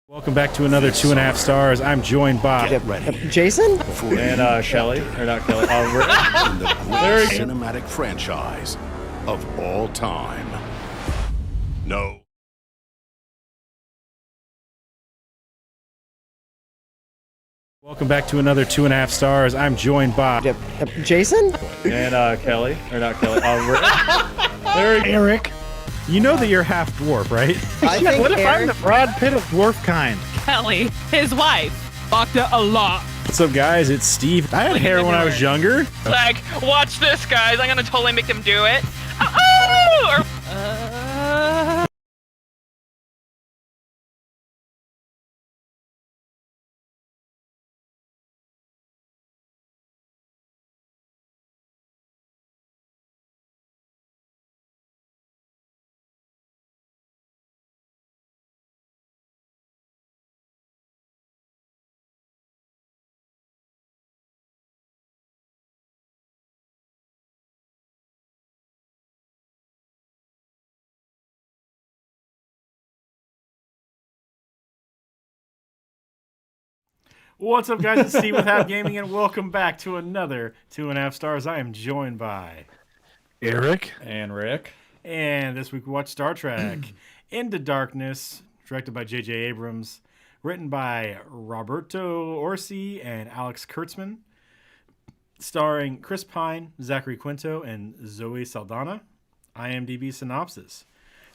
Welcome back to another 2.5 stars. I'm joined by Jason and Shelly, or not Kelly. In the greatest cinematic franchise of all time. No. Welcome back to another 2.5 stars. I'm joined by Jason and Kelly, or not Kelly. Erik. You know that you're half dwarf, right? I think What if I'm Erik, the Brad Pitt of dwarf kind? Kelly, his wife, fucked it a lot. What's up, guys? It's Steve. I had hair when I was younger. Like, watch this, guys. I'm gonna totally make them do it. Oh! What's up, guys? It's Steve with Half Gaming, and welcome back to another 2.5 stars. I am joined by Erik. and Rick. And this week we watched Star Trek Into Darkness, directed by J.J. Abrams, written by Roberto Orci and Alex Kurtzman, starring Chris Pine, Zachary Quinto, and Zoe Saldana. IMDb synopsis.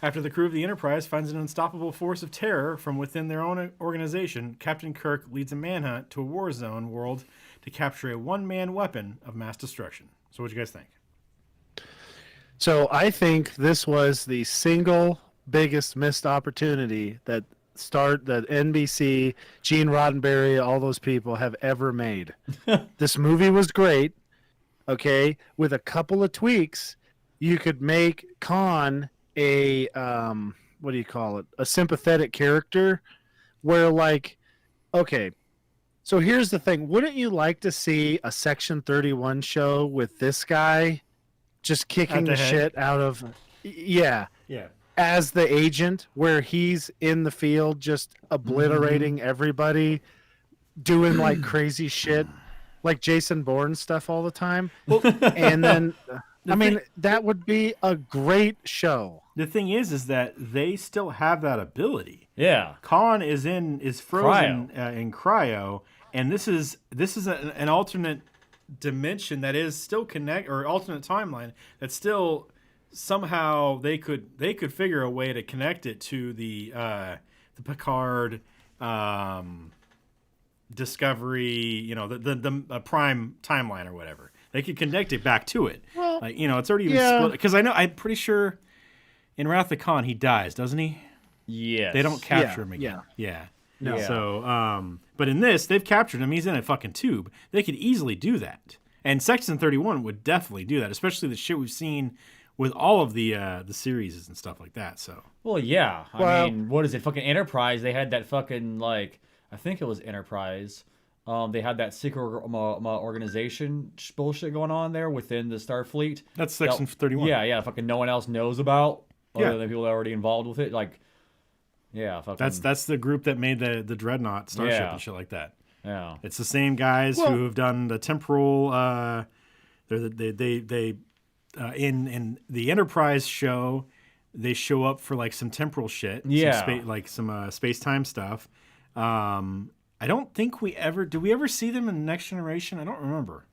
After the crew of the Enterprise finds an unstoppable force of terror from within their own organization, Captain Kirk leads a manhunt to a war zone world to capture a one-man weapon of mass destruction. So what do you guys think? So I think this was the single biggest missed opportunity that NBC, Gene Roddenberry, all those people have ever made. This movie was great. Okay, with a couple of tweaks, you could make Khan a what do you call it? A sympathetic character where, like, okay, so here's the thing. Wouldn't you like to see a Section 31 show with this guy just kicking the shit out of Yeah. as the agent, where he's in the field just obliterating everybody, doing like crazy shit, like Jason Bourne stuff all the time? And then that would be a great show. The thing is that they still have that ability. Yeah. Khan is frozen in cryo, and this is an alternate dimension that is still or alternate timeline that still somehow they could figure a way to connect it to the Picard Discovery, the Prime timeline or whatever. They could connect it back to it. Well, it's already split. Because I'm pretty sure in Wrath of Khan he dies, doesn't he? Yes. They don't capture him again. Yeah. No. So, but in this, they've captured him. He's in a fucking tube. They could easily do that. And Section 31 would definitely do that, especially the shit we've seen with all of the series and stuff like that. So. Well, yeah. I mean, what is it? Fucking Enterprise. They had that fucking, like, I think it was Enterprise. They had that secret organization bullshit going on there within the Starfleet. That's Section 31. Yeah. Fucking no one else knows about other than people that are already involved with it. Like, yeah. Fucking. That's the group that made the Dreadnought starship and shit like that. Yeah. It's the same guys who have done the temporal. They in the Enterprise show, they show up for like some temporal shit. Yeah. Some space time stuff. I don't think do we ever see them in Next Generation? I don't remember.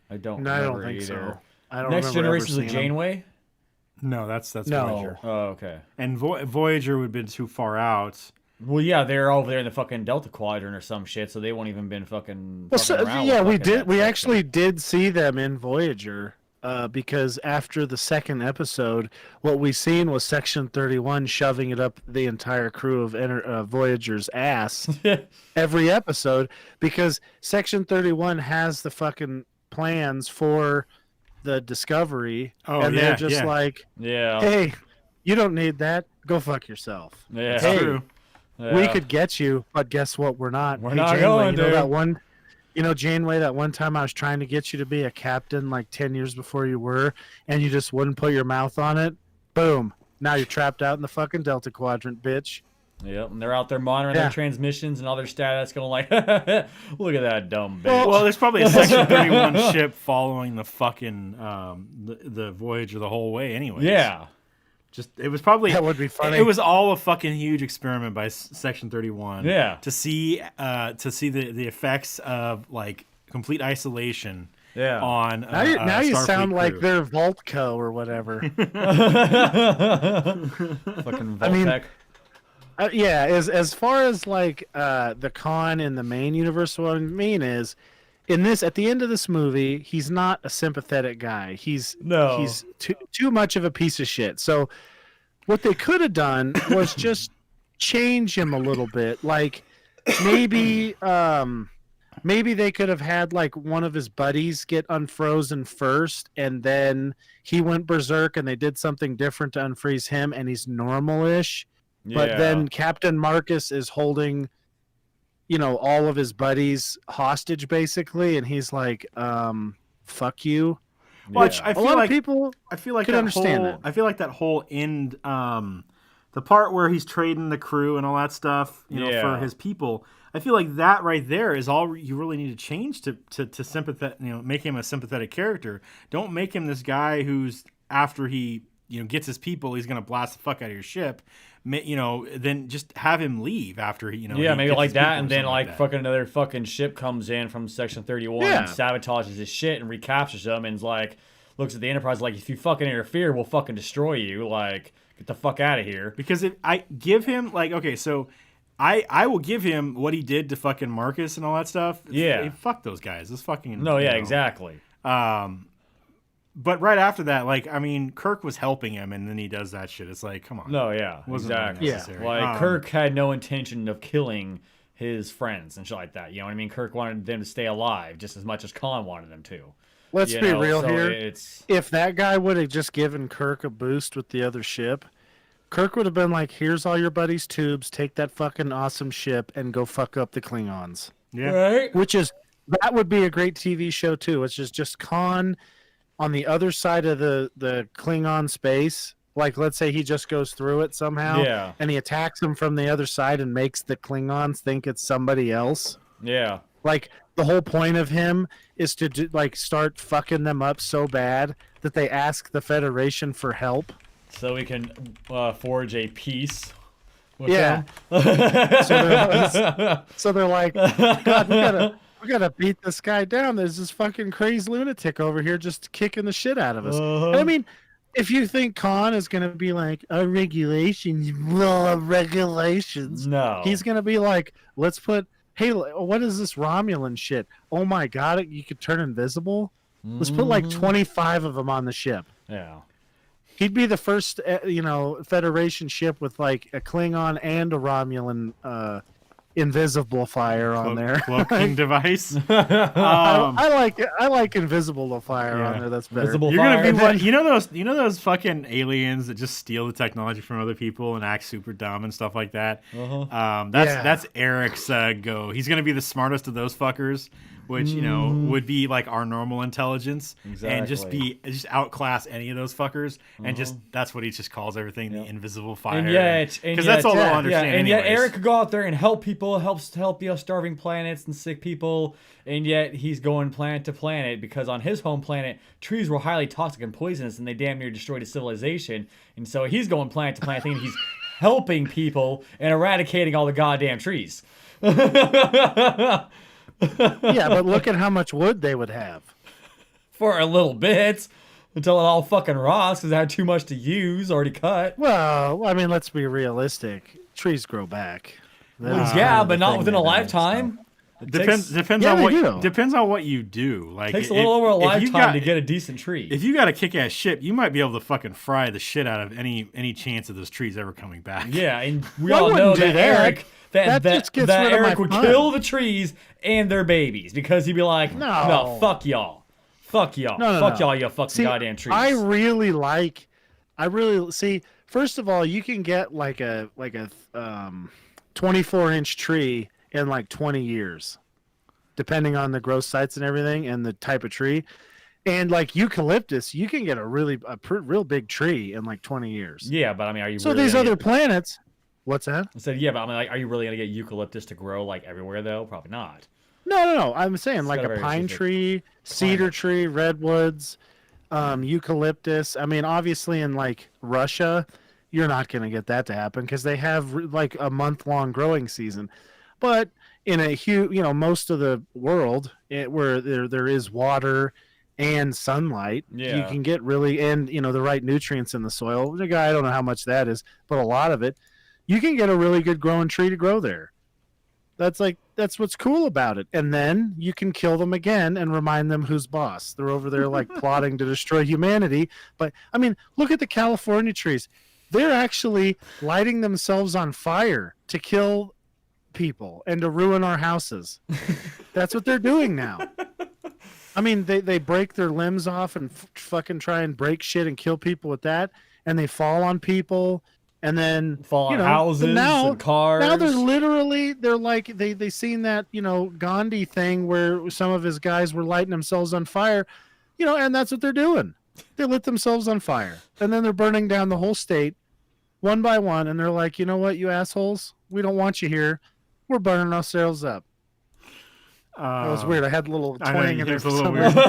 I don't think either. so. I don't Next remember Generation is the Janeway? No, that's No. Voyager. Oh, okay. And Voyager would have been too far out. Well, yeah, they're over there in the fucking Delta Quadrant or some shit, so they won't even been fucking. We actually did see them in Voyager. Because after the second episode, what we seen was Section 31 shoving it up the entire crew of Voyager's ass every episode, because Section 31 has the fucking plans for the Discovery, they're just like, hey, you don't need that. Go fuck yourself. Yeah, hey, true. We could get you, but guess what? We're not. We're not going to. That one. Janeway, that one time I was trying to get you to be a captain like 10 years before you were, and you just wouldn't put your mouth on it. Boom. Now you're trapped out in the fucking Delta Quadrant, bitch. Yep, and they're out there monitoring their transmissions and all their status, going like, "Look at that dumb bitch." Well, there's probably a Section 31 ship following the fucking the Voyager the whole way, anyway. Yeah. Just it was probably That would be funny. It was all a fucking huge experiment by Section 31. Yeah. To see the effects of like complete isolation. Yeah. On now you Starfleet sound crew. like they're Voltco or whatever. Fucking Voltec. I mean, yeah. As far as like the Khan in the main universe, what I mean is, in this at the end of this movie, he's not a sympathetic guy. He's too much of a piece of shit. So what they could have done was just change him a little bit. Like maybe they could have had like one of his buddies get unfrozen first, and then he went berserk, and they did something different to unfreeze him, and he's normal-ish. But then Captain Marcus is holding, all of his buddies hostage, basically, and he's like, fuck you. Which I A feel lot like of people I feel like could that understand whole that. I feel like that whole end the part where he's trading the crew and all that stuff, for his people. I feel like that right there is all you really need to change to sympathetic, make him a sympathetic character. Don't make him this guy who's after he gets his people, he's gonna blast the fuck out of your ship. Then just have him leave after he maybe he like gets his that, people and or then something like that. fucking another fucking ship comes in from Section 31 and sabotages his shit and recaptures him, and is like looks at the Enterprise like, if you fucking interfere, we'll fucking destroy you. Like, get the fuck out of here. Because if I give him I will give him what he did to fucking Marcus and all that stuff. Yeah. Fuck those guys. It's fucking No, yeah, exactly. But right after that, Kirk was helping him, and then he does that shit. It's like, come on. No, yeah, Wasn't really exactly. necessary. Like Kirk had no intention of killing his friends and shit like that. You know what I mean? Kirk wanted them to stay alive just as much as Khan wanted them to. Let's be real so here. If that guy would have just given Kirk a boost with the other ship, Kirk would have been like, here's all your buddies' tubes, take that fucking awesome ship and go fuck up the Klingons. Yeah. Right? That would be a great TV show too. It's just Khan on the other side of the Klingon space. Like, let's say he just goes through it somehow, and he attacks them from the other side and makes the Klingons think it's somebody else. Yeah. Like, the whole point of him is to start fucking them up so bad that they ask the Federation for help. So we can forge a peace with Yeah. them. So they're like, God, we gotta beat this guy down. There's this fucking crazy lunatic over here just kicking the shit out of us. And I mean, if you think Khan is gonna be like, regulations, No. he's gonna be like, let's put, hey, what is this Romulan shit? Oh my God, you could turn invisible. Let's put like 25 of them on the ship. Yeah. He'd be the first, Federation ship with like a Klingon and a Romulan invisible fire on there. Cloaking device. I like invisible fire on there. That's better. Visible You're gonna be fire. what? You know those fucking aliens that just steal the technology from other people and act super dumb and stuff like that. That's Eric's go. He's gonna be the smartest of those fuckers, which would be like our normal intelligence, and just outclass any of those fuckers, and just that's what he just calls everything the invisible fire. Because that's all they'll understand. And yet anyways. Eric could go out there and help people, help starving planets and sick people, and yet he's going planet to planet because on his home planet trees were highly toxic and poisonous, and they damn near destroyed his civilization. And so he's going planet to planet, thinking he's helping people and eradicating all the goddamn trees. Yeah, but look at how much wood they would have. For a little bit. Until it all fucking rots because they had too much to use, already cut. Well, I mean, let's be realistic. Trees grow back. That's Yeah, kind of but the not thing within a they do, lifetime. It Depends Yeah, on they what do. depends on what you do. Like takes a little over a if you lifetime got- to get a decent tree. If you got a kick-ass ship, you might be able to fucking fry the shit out of any chance of those trees ever coming back. Yeah, and we Well, I all know wouldn't do that that. Eric That just gets rid of Eric my would fun. kill the trees and their babies because he'd be like, No. no, fuck y'all. Fuck y'all. No, fuck no. y'all, you fucking See, goddamn trees. I really see. First of all, you can get like a 24-inch tree in like 20 years, depending on the growth sites and everything and the type of tree. And like eucalyptus, you can get a real big tree in like 20 years. Yeah, but I mean, are you So really these gonna other get- planets, What's that? I said, yeah, but I mean, like, are you really gonna get eucalyptus to grow like everywhere though? Probably not. No. I'm saying like got a a very pine specific tree, cedar climate. tree, redwoods, eucalyptus. I mean, obviously in like Russia, you're not going to get that to happen because they have like a month-long growing season. But in a huge, most of the world where there is water and sunlight, you Yeah. can get really and the right nutrients in the soil. I don't know how much that is, but a lot of it, you can get a really good growing tree to grow there. That's what's cool about it. And then you can kill them again and remind them who's boss. They're over there like plotting to destroy humanity. But I mean, look at the California trees. They're actually lighting themselves on fire to kill people and to ruin our houses. That's what they're doing now. I mean, they break their limbs off and fucking try and break shit and kill people with that, and they fall on people, and then Fall on houses and cars. Now they're like they seen that Gandhi thing where some of his guys were lighting themselves on fire, and that's what they're doing. They lit themselves on fire, and then they're burning down the whole state one by one, and they're like, you know what, you assholes, we don't want you here. We're burning ourselves up. That was weird. I had a little twang in there. It was a little somewhere. weird.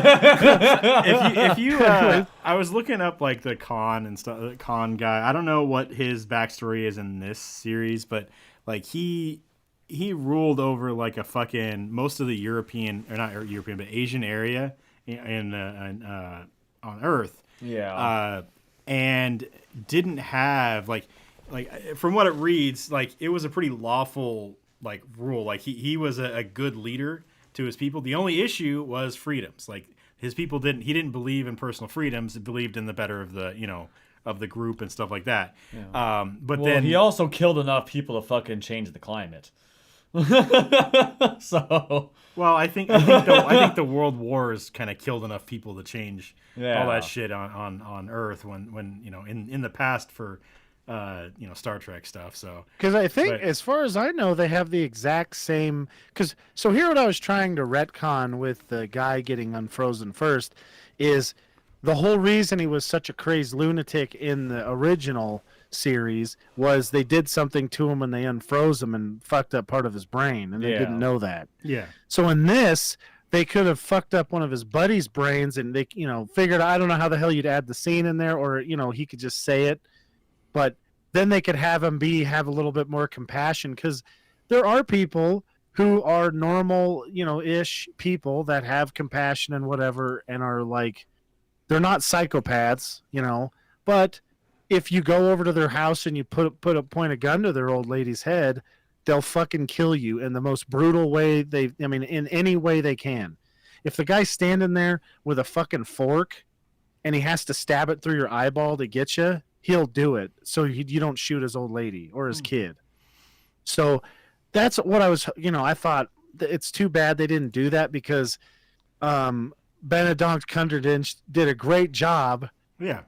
if you, I was looking up like the Khan and stuff. The Khan guy. I don't know what his backstory is in this series, but like he ruled over like a fucking most of the European or not European but Asian area on Earth. Yeah. And didn't have like from what it reads, like it was a pretty lawful like rule. Like he was a good leader to his people. The only issue was freedoms. Like his people he didn't believe in personal freedoms. He believed in the better of the of the group and stuff like that. Yeah. But well, then he also killed enough people to fucking change the climate. So well, I think the world wars kind of killed enough people to change Yeah. all that shit on Earth when in the past for Star Trek stuff. So because I think, as far as I know, they have the exact same. So here, what I was trying to retcon with the guy getting unfrozen first is the whole reason he was such a crazed lunatic in the original series was they did something to him when they unfroze him and fucked up part of his brain, and they Yeah. didn't know that. yeah. So in this, they could have fucked up one of his buddy's brains, and they figured, I don't know how the hell you'd add the scene in there, or he could just say it. But then they could have him have a little bit more compassion, because there are people who are normal, ish people that have compassion and whatever, and are like, they're not psychopaths, but if you go over to their house and you point a gun to their old lady's head, they'll fucking kill you in the most brutal way in any way they can. If the guy's standing there with a fucking fork and he has to stab it through your eyeball to get you, he'll do it so you don't shoot his old lady or his kid. So that's what I was, I thought it's too bad they didn't do that, because Benedict Cumberbatch did a great job, Yeah.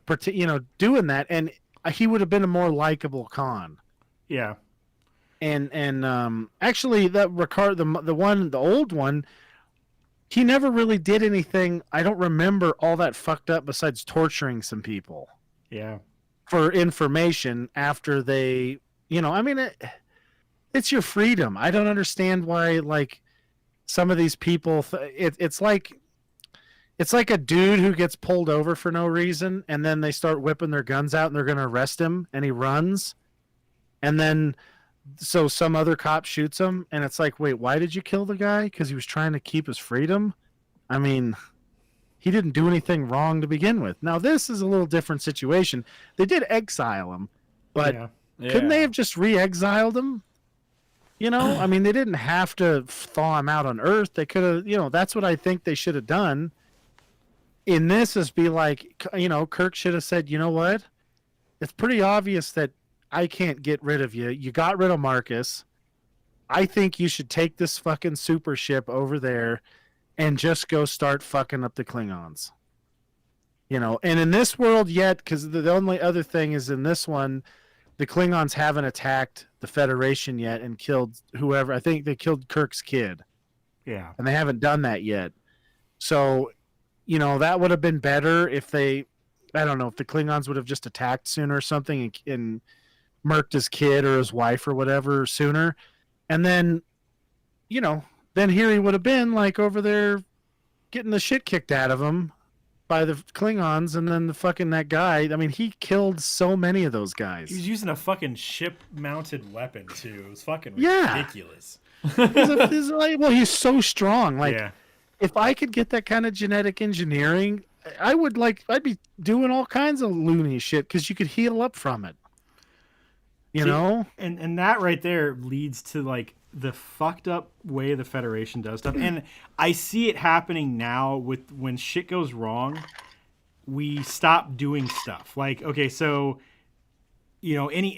doing that, and he would have been a more likable Khan. Yeah. And actually, that Ricard, the old one, he never really did anything. I don't remember all that fucked up besides torturing some people Yeah. for information after they, it's your freedom. I don't understand why, like, some of these people, it's like a dude who gets pulled over for no reason, and then they start whipping their guns out and they're going to arrest him, and he runs. And then, so some other cop shoots him, and it's like, wait, why did you kill the guy? Because he was trying to keep his freedom? I mean, he didn't do anything wrong to begin with. Now, this is a little different situation. They did exile him, but couldn't they have just re-exiled him? I mean, they didn't have to thaw him out on Earth. They could have, that's what I think they should have done. In this is be like, Kirk should have said, you know what? It's pretty obvious that I can't get rid of you. You got rid of Marcus. I think you should take this fucking super ship over there and just go start fucking up the Klingons. And in this world yet, because the only other thing is in this one, the Klingons haven't attacked the Federation yet and killed whoever. I think they killed Kirk's kid. Yeah. And they haven't done that yet. So, that would have been better if I don't know, if the Klingons would have just attacked sooner or something and murked his kid or his wife or whatever sooner. And then, then here he would have been like over there getting the shit kicked out of him by the Klingons, and then that guy. I mean, he killed so many of those guys. He's using a fucking ship-mounted weapon too. It was fucking Yeah. ridiculous. He's so strong. Like, Yeah. if I could get that kind of genetic engineering, I'd be doing all kinds of loony shit because you could heal up from it. You know? And that right there leads to like the fucked up way the Federation does stuff. And I see it happening now with when shit goes wrong, we stop doing stuff. Like, okay, so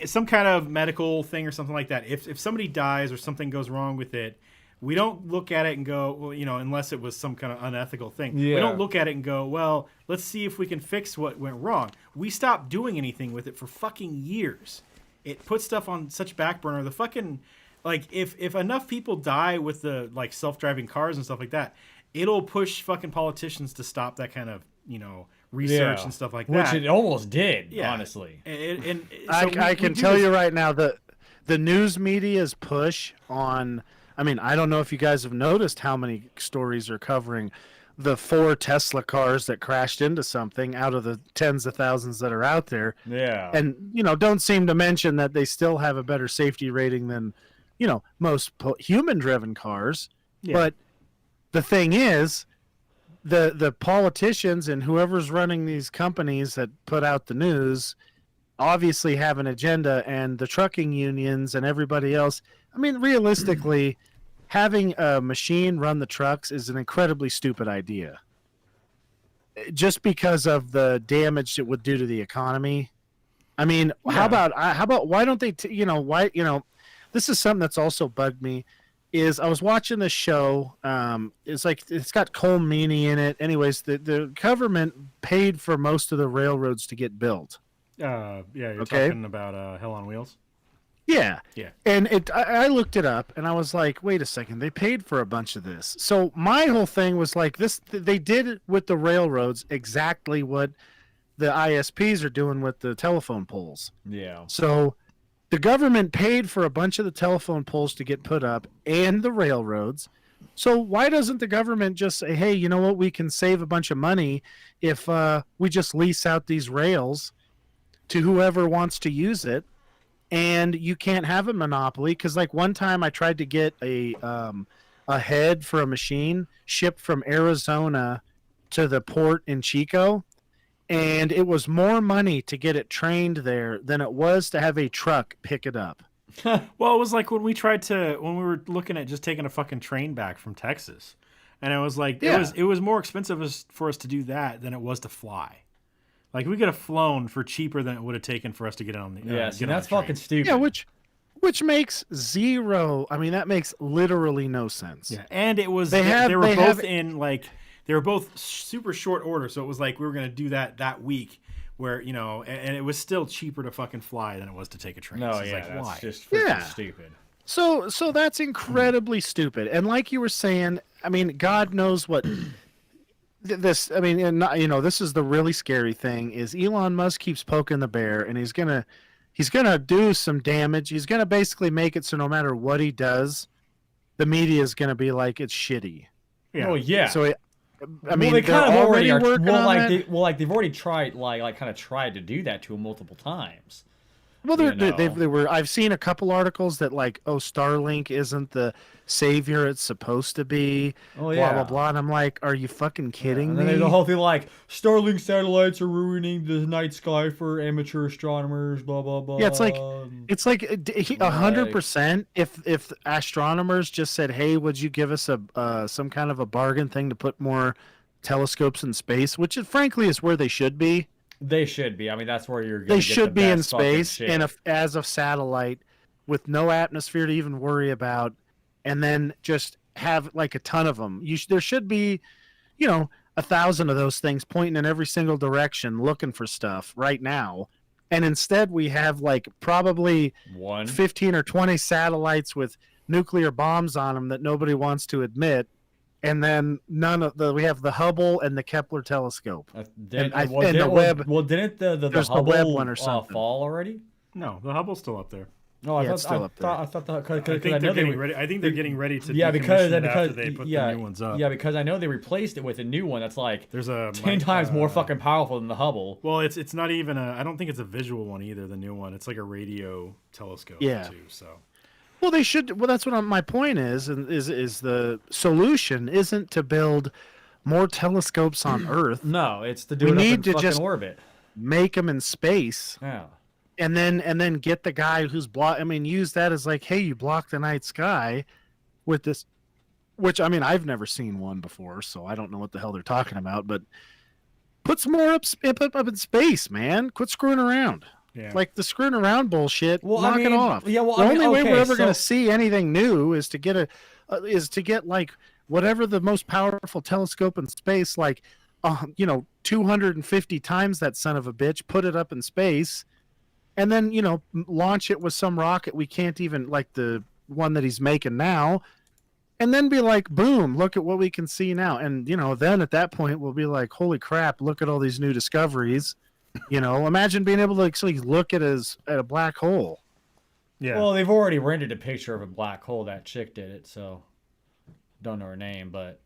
some kind of medical thing or something like that. If somebody dies or something goes wrong with it, we don't look at it and go, well, unless it was some kind of unethical thing. Yeah. We don't look at it and go, well, let's see if we can fix what went wrong. We stopped doing anything with it for fucking years. It puts stuff on such back burner. The fucking, like, if enough people die with the, like, self-driving cars and stuff like that, it'll push fucking politicians to stop that kind of, research and stuff like that. Which it almost did, honestly. And I can tell you right now that the news media's push on, I mean, I don't know if you guys have noticed how many stories are covering the 4 Tesla cars that crashed into something out of the tens of thousands that are out there. Yeah. And, don't seem to mention that they still have a better safety rating than, most human-driven cars. Yeah. But the thing is, the politicians and whoever's running these companies that put out the news obviously have an agenda, and the trucking unions and everybody else. I mean, realistically, having a machine run the trucks is an incredibly stupid idea. Just because of the damage it would do to the economy. I mean, how about why don't they? This is something that's also bugged me. Is I was watching this show. It's got Cole Meany in it. Anyways, the government paid for most of the railroads to get built. You're talking about Hell on Wheels. Yeah. Yeah. And I looked it up and I was like, wait a second, they paid for a bunch of this. So my whole thing was like this, they did with the railroads exactly what the ISPs are doing with the telephone poles. Yeah. So the government paid for a bunch of the telephone poles to get put up and the railroads. So why doesn't the government just say, hey, you know what, we can save a bunch of money if we just lease out these rails to whoever wants to use it? And you can't have a monopoly, because like one time I tried to get a head for a machine shipped from Arizona to the port in Chico, and it was more money to get it trained there than it was to have a truck pick it up. Well, it was like when we were looking at just taking a fucking train back from Texas, and it was like it was more expensive for us to do that than it was to fly. Like, we could have flown for cheaper than it would have taken for us to get on the that's fucking stupid. Yeah, which makes zero. I mean, that makes literally no sense. Yeah, and it was they were both super short order, so it was like we were going to do that week, where and it was still cheaper to fucking fly than it was to take a train. No, so it's that's why? just freaking stupid. So that's incredibly stupid. And like you were saying, I mean, God knows what. This is the really scary thing is Elon Musk keeps poking the bear, and he's gonna do some damage. He's gonna basically make it so no matter what he does, the media is gonna be like it's shitty. Yeah. Oh yeah. So they kind of already working on that. They've already tried kind of tried to do that to him multiple times. Well, they were. I've seen a couple articles that Starlink isn't the savior it's supposed to be. Oh yeah. Blah blah blah. And I'm like, are you fucking kidding me? And then the whole thing Starlink satellites are ruining the night sky for amateur astronomers. Blah blah blah. Yeah, it's like 100%. If astronomers just said, hey, would you give us some kind of a bargain thing to put more telescopes in space, which frankly is where they should be. They should be. I mean, that's where you're. Gonna they get should the be in best fucking space shit. as a satellite with no atmosphere to even worry about, and then just have like a ton of them. There should be, 1,000 of those things pointing in every single direction, looking for stuff right now. And instead, we have probably 15 or 20 satellites with nuclear bombs on them that nobody wants to admit. And then we have the Hubble and the Didn't Kepler telescope. the Hubble Webb one or something. fall already? No, the Hubble's still up there. No, I Yeah, thought it's still up there. I thought I think they're getting ready. I think they're getting ready to because decommission it after they put the new ones up. Yeah, because I know they replaced it with a new one that's like There's a 10 times more fucking powerful than the Hubble. Well, it's not even a. I don't think it's a visual one either. The new one, it's like a radio telescope. Yeah. Too, so. Well, they should. Well, that's what my point is, and is the solution isn't to build more telescopes on Earth. No, it's to do We it up need in to fucking just- orbit. Make them in space, Yeah. and then get the guy who's use that as like, hey, you blocked the night sky with this, which I mean, I've never seen one before, so I don't know what the hell they're talking about. But put some more up in space, man. Quit screwing around. Yeah. Like the screwing around bullshit. Well, knock I mean, it off. yeah, well, the I mean, only way okay, we're ever going to so- see anything new is to get like whatever the most powerful telescope in space, like 250 times that son of a bitch, put it up in space, and then launch it with some rocket we can't even, like the one that he's making now, and then be like, boom, look at what we can see now. And then at that point we'll be like, holy crap, look at all these new discoveries. Imagine being able to actually look at a black hole. Yeah. Well, they've already rendered a picture of a black hole. That chick did it, so don't know her name, but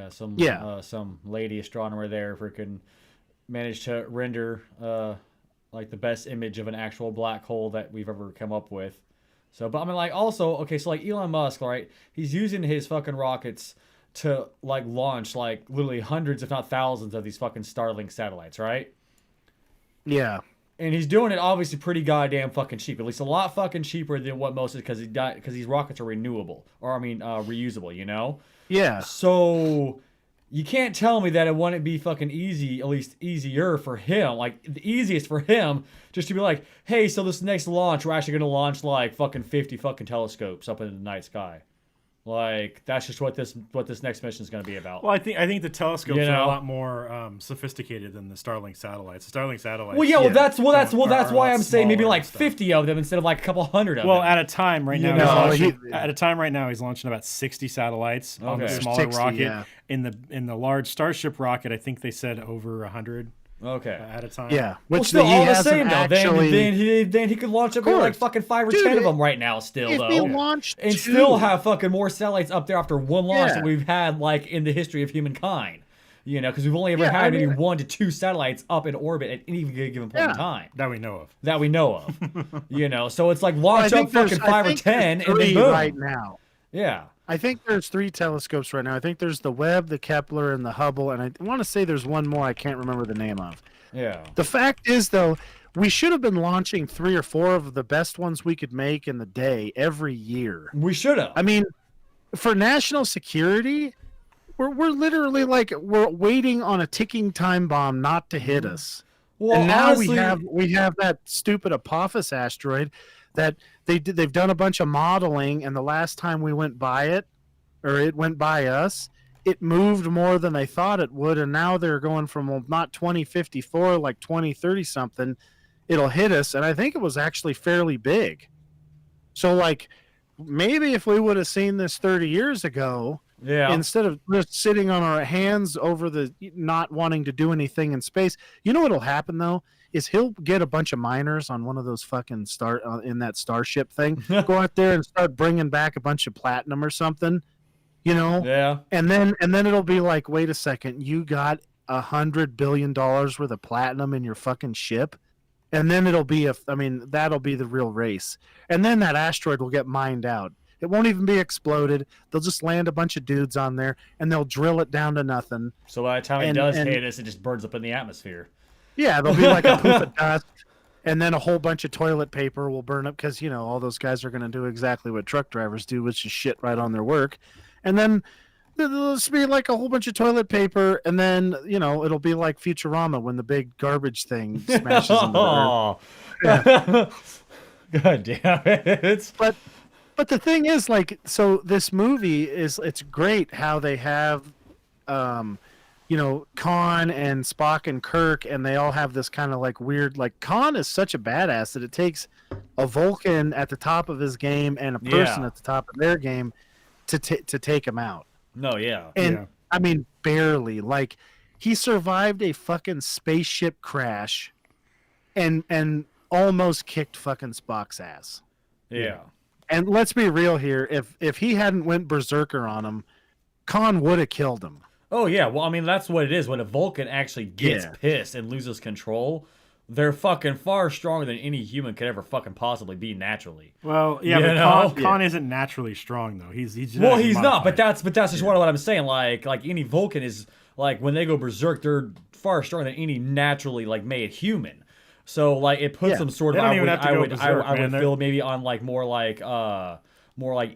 some lady astronomer there freaking managed to render like the best image of an actual black hole that we've ever come up with. So, but I mean, like, also, okay, so like Elon Musk, right? He's using his fucking rockets to like launch like literally hundreds, if not thousands, of these fucking Starlink satellites, right? Yeah. And he's doing it obviously pretty goddamn fucking cheap. At least a lot fucking cheaper than what most is, because these rockets are renewable, or I mean reusable. Yeah. So you can't tell me that it wouldn't be fucking easy, at least easier for him, like the easiest for him, just to be like, hey, so this next launch, we're actually gonna launch like fucking 50 fucking telescopes up in the night sky. Like that's just what this next mission is going to be about. Well, I think the telescopes are a lot more sophisticated than the Starlink satellites. The Starlink satellites. Well, yeah, that's are why a I'm lot saying maybe smaller like and stuff. 50 of them instead of like a couple hundred of Well, them. at a time right now, he's launching about 60 satellites on the Okay. smaller 60, rocket. yeah. In the large Starship rocket, I think they said over 100 Okay. at a time. Yeah. Well, Which still, he all the hasn't same though. actually. Then he could launch up Of like course. fucking 5 or Dude, 10 of them right now. Still if though. they launched And two, still have fucking more satellites up there after one launch Yeah. that we've had like in the history of humankind. Because we've only ever Yeah, had I maybe mean- 1 to 2 satellites up in orbit at any given point in Yeah. time That we know of. that we know of. So it's like I launch up think there's- fucking I 5 or think 10 there's and then three boom. right now. Yeah. I think there's 3 telescopes right now. I think there's the Webb, the Kepler, and the Hubble, and I want to say there's one more I can't remember the name of. Yeah. The fact is, though, we should have been launching 3 or 4 of the best ones we could make in the day every year. We should have. I mean, for national security, we're literally like we're waiting on a ticking time bomb not to hit us. Well, And now honestly, we have that stupid Apophis asteroid that they've done a bunch of modeling, and the last time we went by it, or it went by us, it moved more than they thought it would, and now they're going from, well, not 2054, like 2030 something, it'll hit us, and I think it was actually fairly big. So like maybe if we would have seen this 30 years ago, yeah. instead of just sitting on our hands over the not wanting to do anything in space, you know what'll happen though is he'll get a bunch of miners on one of those fucking in that Starship thing, go out there and start bringing back a bunch of platinum or something, Yeah. and then it'll be like, wait a second, you got $100 billion worth of platinum in your fucking ship. And then it'll be that'll be the real race. And then that asteroid will get mined out. It won't even be exploded. They'll just land a bunch of dudes on there, and they'll drill it down to nothing. So by the time it And- does and- hit us, it just burns up in the atmosphere. Yeah, there'll be like a poof of dust, and then a whole bunch of toilet paper will burn up because, all those guys are going to do exactly what truck drivers do, which is shit right on their work. And then there'll just be like a whole bunch of toilet paper, and then, it'll be like Futurama when the big garbage thing smashes into the earth. Oh. God damn it. But the thing is, like, so this movie it's great how they have, Khan and Spock and Kirk, and they all have this kind of like weird, like Khan is such a badass that it takes a Vulcan at the top of his game and a person Yeah. at the top of their game to take him out. No, yeah. And Yeah. I mean, barely. Like, he survived a fucking spaceship crash, and almost kicked fucking Spock's ass. Yeah. And let's be real here. If he hadn't went berserker on him, Khan would have killed him. Oh yeah, well I mean that's what it is. When a Vulcan actually gets pissed and loses control, they're fucking far stronger than any human could ever fucking possibly be naturally. Well, yeah, You but know? Khan isn't naturally strong though. He's Well, he's not, but modified. that's just what I'm saying. Like any Vulcan is like when they go berserk, they're far stronger than any naturally like made human. So like it puts them sort They of don't I even would have to I go would berserk, I would man. They're- feel maybe on like more like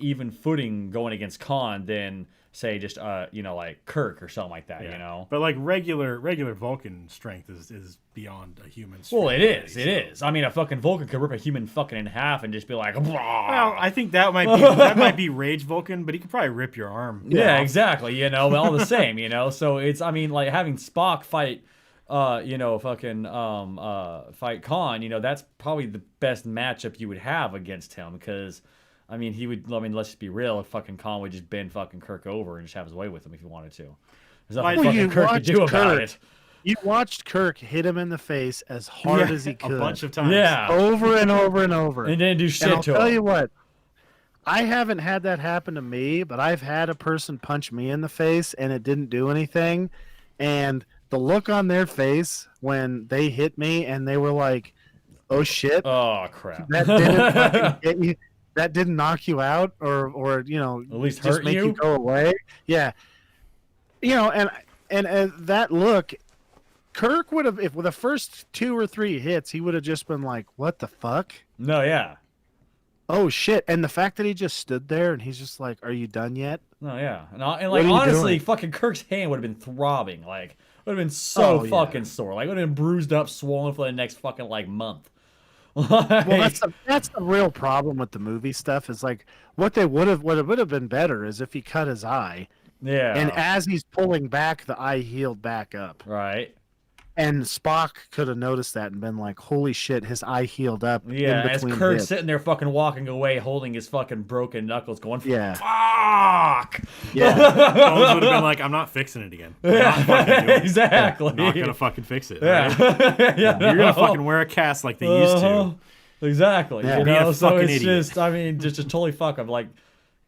even footing going against Khan than say just like Kirk or something like that, you know. But like regular Vulcan strength is beyond a human strength. Well, it is. I mean, a fucking Vulcan could rip a human fucking in half and just be like, Well, I think that might be Rage Vulcan, but he could probably rip your arm. yeah, off. exactly. You know, all the same. You know, so it's I mean, like having Spock fight, fight Khan. You know, that's probably the best matchup you would have against him because. I mean, let's just be real. If fucking Khan would just bend fucking Kirk over and just have his way with him if he wanted to. There's nothing Well, fucking Kirk could do about it. You watched Kirk hit him in the face as hard as he could. A bunch of times. Yeah. Over and over and over. And didn't do shit And I'll to tell him. you what, I haven't had that happen to me, but I've had a person punch me in the face and it didn't do anything. And the look on their face when they hit me and they were like, oh shit, Oh crap. that didn't fucking get you. That didn't knock you out or At least just hurt make you go away. Yeah. And that look, Kirk would have, if with the first 2 or 3 hits, he would have just been like, what the fuck? No, yeah. Oh shit. And the fact that he just stood there and he's just like, are you done yet? No, yeah. And What like are you honestly, doing? fucking Kirk's hand would have been throbbing. Like would have been so Oh, yeah. fucking sore. Like would have been bruised up, swollen for the next fucking like month. Well, that's the real problem with the movie stuff is like what would have been better is if he cut his eye yeah. and as he's pulling back, the eye healed back up. right. And Spock could have noticed that and been like, holy shit, his eye healed up. Yeah, in as between Kirk's hits. sitting there fucking walking away, holding his fucking broken knuckles, going, Yeah. fuck! Yeah. Bones would have been like, I'm not fixing it again. I'm not fucking doing it. exactly. I'm not gonna fucking fix it. Yeah. Right? yeah. You're gonna fucking wear a cast like they used Uh-huh. to. Exactly. Yeah. You Be a know, so fucking it's idiot. just, I mean, just totally fuck. I'm like,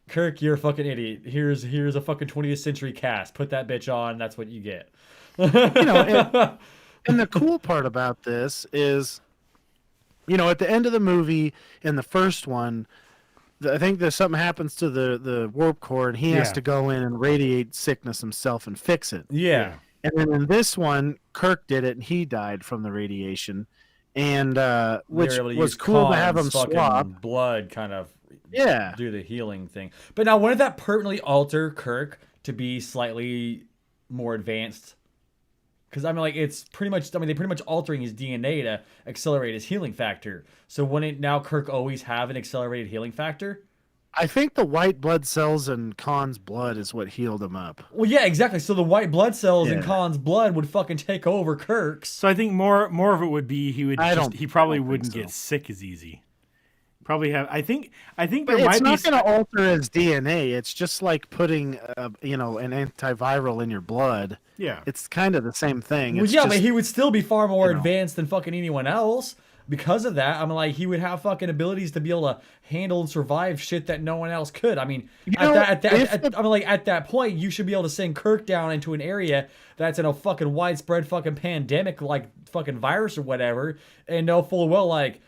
Kirk, you're a fucking idiot. Here's a fucking 20th century cast. Put that bitch on. That's what you get. And the cool part about this is, at the end of the movie, in the first one, I think there's something happens to the warp core, and he has Yeah. to go in and radiate sickness himself and fix it. Yeah. And then in this one, Kirk did it, and he died from the radiation, and which They were able to was use cool to have him Khan's fucking swap. blood kind of Yeah. do the healing thing. But now, wouldn't that permanently alter Kirk to be slightly more advanced? Because I mean, like it's pretty much. I mean, they're pretty much altering his DNA to accelerate his healing factor. So wouldn't now Kirk always have an accelerated healing factor? I think the white blood cells in Khan's blood is what healed him up. Well, yeah, exactly. So the white blood cells in Yeah. Khan's blood would fucking take over Kirk's. So I think more of it would be he probably don't wouldn't think get so. sick as easy. Probably have. I think But there it's might be. not going to alter his DNA. It's just like putting, an antiviral in your blood. Yeah. It's kind of the same thing. Well, It's yeah, just, but he would still be far more you know. advanced than fucking anyone else. Because of that, I mean, like he would have fucking abilities to be able to handle and survive shit that no one else could. I mean, I mean, like at that point, you should be able to send Kirk down into an area that's in a fucking widespread fucking pandemic, like fucking virus or whatever, and know full well like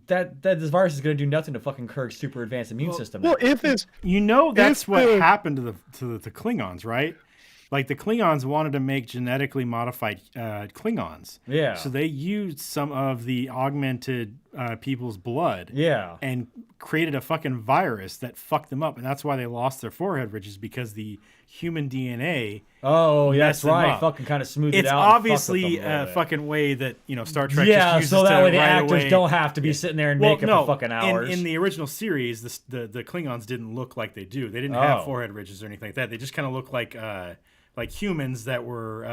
that this virus is gonna do nothing to fucking Kirk's super advanced immune system. well, if it's That's If what the- happened to the Klingons, right? Like the Klingons wanted to make genetically modified Klingons. Yeah. So they used some of the augmented people's blood. Yeah. And created a fucking virus that fucked them up, and that's why they lost their forehead ridges because the human DNA. Oh, yeah, messed that's them right. up. Fucking kind of smooth it It's out. and fuck with obviously them a little a bit. fucking way that Star Trek Yeah, just uses so that to way the right actors away- don't have to be sitting there and naked for fucking hours. In the original series, the Klingons didn't look like they do. They didn't have Oh. forehead ridges or anything like that. They just kind of looked like humans that were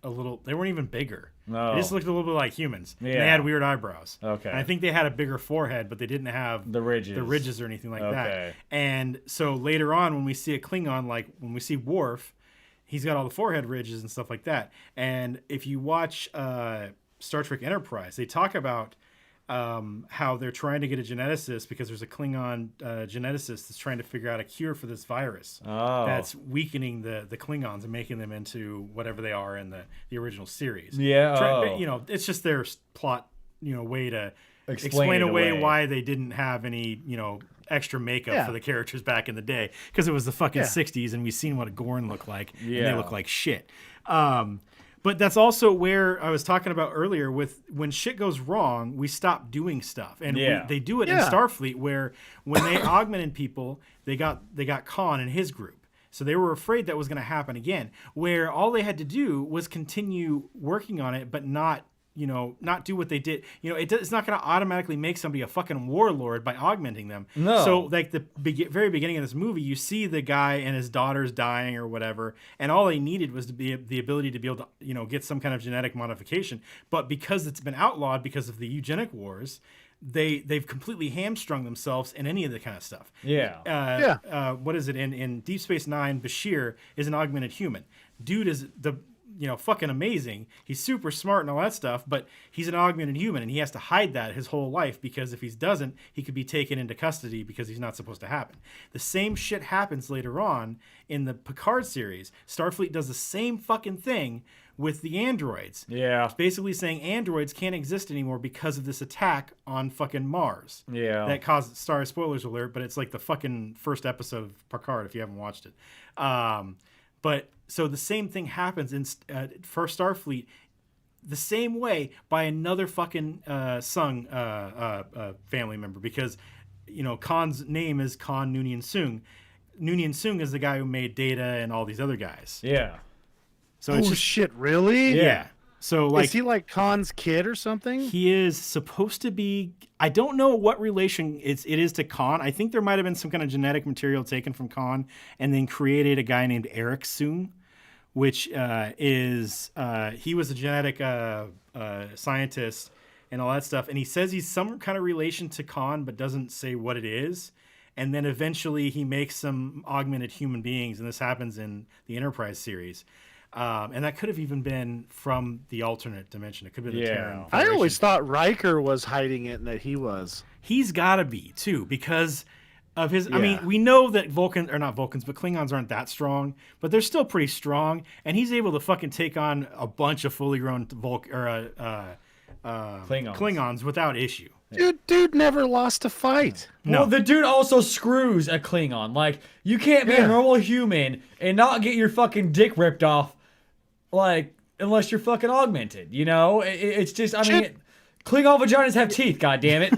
a little. They weren't even bigger. No. They just looked a little bit like humans. And Yeah. they had weird eyebrows. Okay. And I think they had a bigger forehead, but they didn't have The ridges. or anything like Okay. that. And so later on, when we see a Klingon, like when we see Worf, he's got all the forehead ridges and stuff like that. And if you watch Star Trek Enterprise, they talk about how they're trying to get a geneticist because there's a Klingon geneticist that's trying to figure out a cure for this virus that's weakening the Klingons and making them into whatever they are in the original series. Yeah. You know, it's just their plot, you know, way to Explain it away away. why they didn't have any, you know, extra makeup for the characters back in the day because it was the fucking 60s and we've seen what a Gorn looked like and they look like shit. But that's also where I was talking about earlier with when shit goes wrong, we stop doing stuff. And they do it in Starfleet where when they augmented people, they got Khan and his group. So they were afraid that was going to happen again, where all they had to do was continue working on it, but not do what they did. You know, it's not going to automatically make somebody a fucking warlord by augmenting them. No. So, like the very beginning of this movie, you see the guy and his daughter's dying or whatever, and all they needed was to be the ability to be able to, you know, get some kind of genetic modification. But because it's been outlawed because of the eugenic wars, they've completely hamstrung themselves in any of the kind of stuff. What is it in Deep Space Nine? Bashir is an augmented human. Dude is fucking amazing. He's super smart and all that stuff, but he's an augmented human and he has to hide that his whole life because if he doesn't, he could be taken into custody because he's not supposed to happen. The same shit happens later on in the Picard series. Starfleet does the same fucking thing with the androids. Yeah. It's basically saying androids can't exist anymore because of this attack on fucking Mars. Yeah. That caused, sorry, spoilers alert, but it's like the fucking first episode of Picard if you haven't watched it. But so the same thing happens for Starfleet the same way by another fucking Sung family member because, you know, Khan's name is Khan Noonien Sung. Noonien Sung is the guy who made Data and all these other guys. Yeah. So it's just, shit, really? Yeah. So like, is he like Khan's kid or something? He is supposed to be. I don't know what relation it is to Khan. I think there might have been some kind of genetic material taken from Khan and then created a guy named Erik Sung, which he was a genetic scientist and all that stuff. And he says he's some kind of relation to Khan, but doesn't say what it is. And then eventually he makes some augmented human beings, and this happens in the Enterprise series. And that could have even been from the alternate dimension. It could have been the Terran I Federation. always thought Riker was hiding it and that he was. He's got to be, too, because of his... I mean, we know that Klingons aren't that strong, but they're still pretty strong, and he's able to fucking take on a bunch of fully grown Klingons without issue. Dude never lost a fight. No. Well, the dude also screws a Klingon. Like, you can't be a normal human and not get your fucking dick ripped off, like, unless you're fucking augmented, you know? It's just, I mean, Klingon vaginas have teeth, goddammit.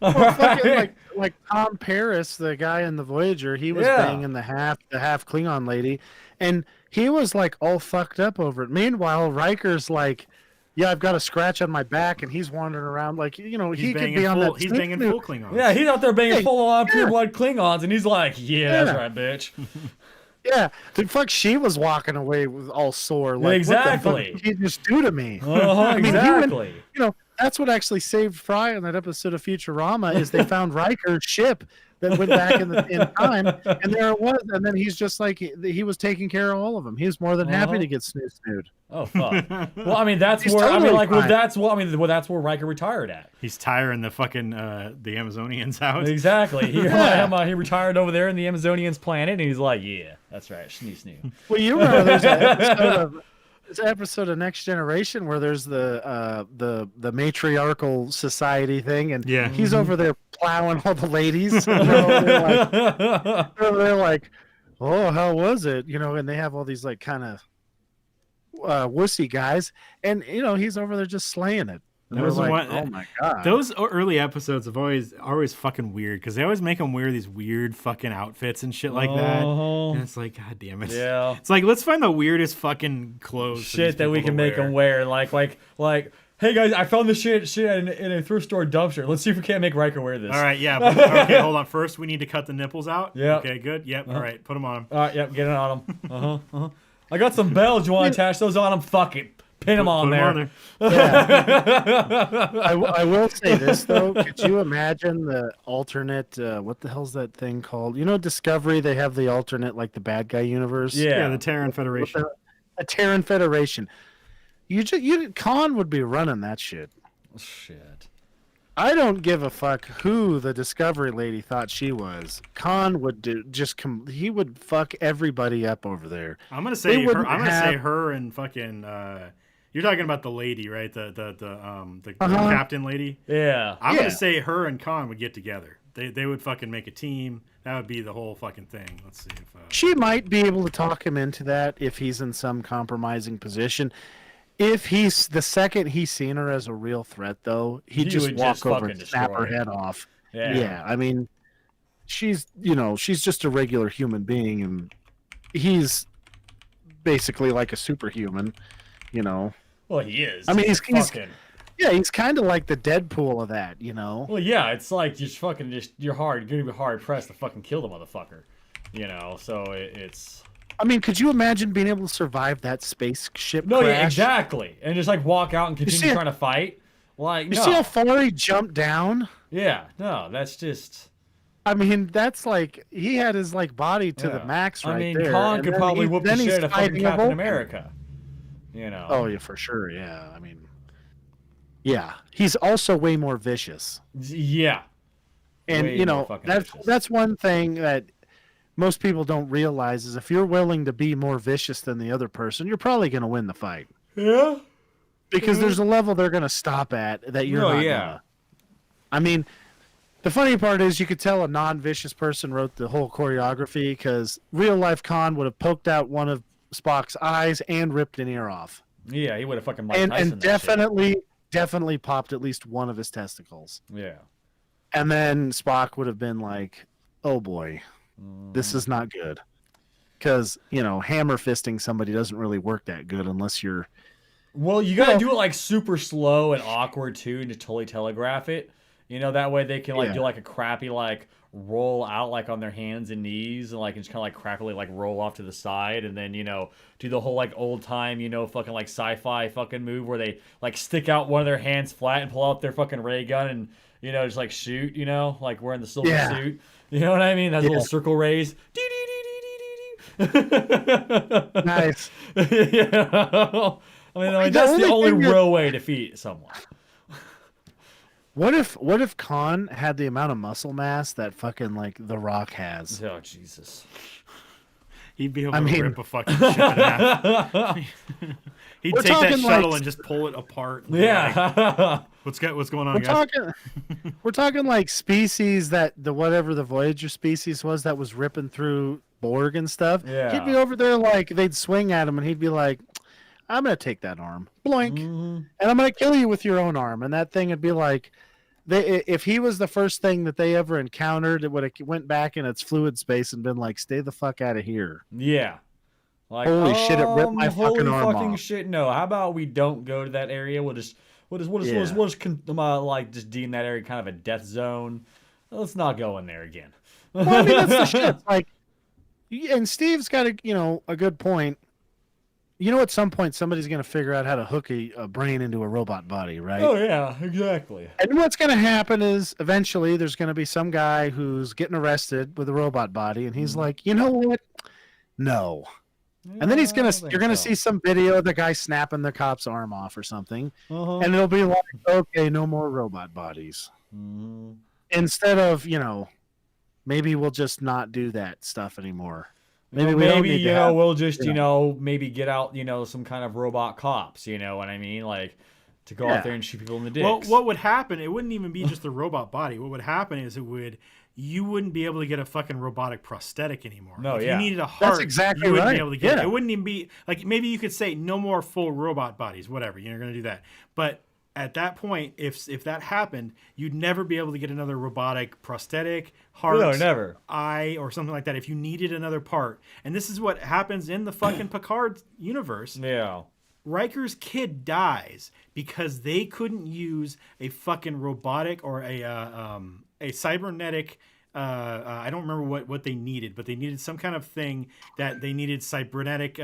Well, fucking like Tom Paris, the guy in the Voyager, he was banging the half Klingon lady, and he was like all fucked up over it. Meanwhile, Riker's like, yeah, I've got a scratch on my back, and he's wandering around like, you know, he could be on that. He's banging full Klingons. Yeah, he's out there banging full-on pure blood Klingons, and he's like, yeah, that's right, bitch. Yeah, the fuck, she was walking away with all sore. Like, Exactly. What the fuck did he just do to me? I mean, exactly. You know, that's what actually saved Fry on that episode of Futurama is they found Riker's ship that went back in time, and there it was. And then he's just like he was taking care of all of them. He was more than happy to get snood. Oh fuck. Well, I mean that's He's where totally that's where Riker retired at. He's tiring the fucking the Amazonians out. Exactly. He retired over there in the Amazonians planet, and he's like, yeah, that's right, snoo. Well, you remember there's an episode of Next Generation where there's the matriarchal society thing, and he's over there plowing all the ladies. And they're like, oh, how was it? You know, and they have all these like kind of wussy guys, and you know he's over there just slaying it. Oh my god! Those early episodes are always fucking weird because they always make them wear these weird fucking outfits and shit like that. And it's like, god damn it! Yeah, it's like let's find the weirdest fucking clothes shit that we can make them wear. Like, hey guys, I found this shit in a thrift store dumpster. Let's see if we can't make Riker wear this. All right, yeah. Okay, hold on. First, we need to cut the nipples out. Yeah. Okay, good. Yep. All right, put them on him. All right, yep. Get it on him. I got some bells. You want to attach those on him? Fuck it. Pin them on there. Yeah. I will say this though. Could you imagine the alternate? What the hell's that thing called? You know, Discovery. They have the alternate, like the bad guy universe. Yeah, the Terran Federation. A Terran Federation. Khan would be running that shit. Shit. I don't give a fuck who the Discovery lady thought she was. Khan would he would fuck everybody up over there. I'm gonna say her. wouldn't I'm gonna have- say her and fucking. You're talking about the lady, right? The Uh-huh. captain lady. Yeah. I'm Yeah. gonna say her and Khan would get together. They would fucking make a team. That would be the whole fucking thing. Let's see if. She might be able to talk him into that if he's in some compromising position. If he's the second he's seen her as a real threat, though, he'd He just would walk just over fucking and snap her destroy head off. Yeah. Yeah, I mean, she's just a regular human being, and he's basically like a superhuman. Well, he is. I mean, he's fucking. yeah, he's kind of like the Deadpool of that. Well, yeah, it's like you're gonna be hard pressed to fucking kill the motherfucker. So it's. I mean, could you imagine being able to survive that spaceship No, crash? yeah, exactly, and just like walk out and continue see- trying to fight. Like, You no. see how far he jumped down? Yeah, no, that's just. I mean, that's like he had his like body to the Yeah. max right I mean, there. Khan and could then probably whoop the then shit he's out of fucking fighting a Captain Vulcan. America. Oh yeah, for sure. Yeah, I mean, yeah, he's also way more vicious. Yeah. And Way more fucking vicious. that's one thing that most people don't realize is if you're willing to be more vicious than the other person, you're probably going to win the fight. Yeah. Because there's a level they're going to stop at that you're Oh, not yeah. gonna. I mean, the funny part is you could tell a non-vicious person wrote the whole choreography because real life Khan would have poked out one of Spock's eyes and ripped an ear off, Yeah, he would have fucking Mike and Tyson that shit. definitely popped at least one of his testicles. Yeah. And then Spock would have been like, "Oh boy, this Mm-hmm. is not good," because hammer fisting somebody doesn't really work that good unless you're. Well, you gotta do it like super slow and awkward too, and to totally telegraph it. That way they can like Yeah. do like a crappy like roll out like on their hands and knees and like just kind of like crappily like roll off to the side and then do the whole like old time fucking like sci-fi fucking move where they like stick out one of their hands flat and pull out their fucking ray gun and just like shoot like wearing the silver Yeah. suit. You know what I mean? That Yeah. little circle rays. Nice. I mean, The that's the only only thing that- real way to defeat someone. What if Khan had the amount of muscle mass that fucking like The Rock has? Oh Jesus! He'd be able I to mean- rip a fucking ship in half. He'd We're take that talking shuttle like- and just pull it apart. And be like, Yeah, what's going on, We're guys? we're talking like species that whatever the Voyager species was that was ripping through Borg and stuff. Yeah. He'd be over there like they'd swing at him and he'd be like, "I'm gonna take that arm, blink, Mm-hmm. and I'm gonna kill you with your own arm." And that thing would be like, if he was the first thing that they ever encountered, it would have went back in its fluid space and been like, "Stay the fuck out of here." yeah. Like, Holy shit, it ripped my holy fucking arm fucking off. shit! No, how about we don't go to that area? We'll just like just deem that area kind of a death zone. Let's not go in there again. Well, I mean, that's the shit. Like, and Steve's got a good point. At some point somebody's going to figure out how to hook a brain into a robot body, right? Oh yeah, exactly. And what's going to happen is eventually there's going to be some guy who's getting arrested with a robot body, and he's like, "You know what? No." And then you're gonna see some video of the guy snapping the cop's arm off or something, Uh-huh. and it'll be like, "Okay, no more robot bodies." Mm-hmm. Instead of maybe we'll just not do that stuff anymore. Maybe Well, we don't need to have, we'll just maybe get out some kind of robot cops. You know what I mean? Like to go Yeah. out there and shoot people in the dicks. Well, what would happen? It wouldn't even be just the robot body. What would happen is you wouldn't be able to get a fucking robotic prosthetic anymore. No, if yeah. you needed a heart, exactly you wouldn't right. be able to get Yeah. it. It wouldn't even be like maybe you could say no more full robot bodies, whatever. You're going to do that, but at that point, if that happened, you'd never be able to get another robotic prosthetic, heart, No, never. eye, or something like that if you needed another part. And this is what happens in the fucking Picard universe. Yeah. Riker's kid dies because they couldn't use a fucking robotic or a cybernetic. I don't remember what they needed, but they needed some kind of thing that they needed cybernetic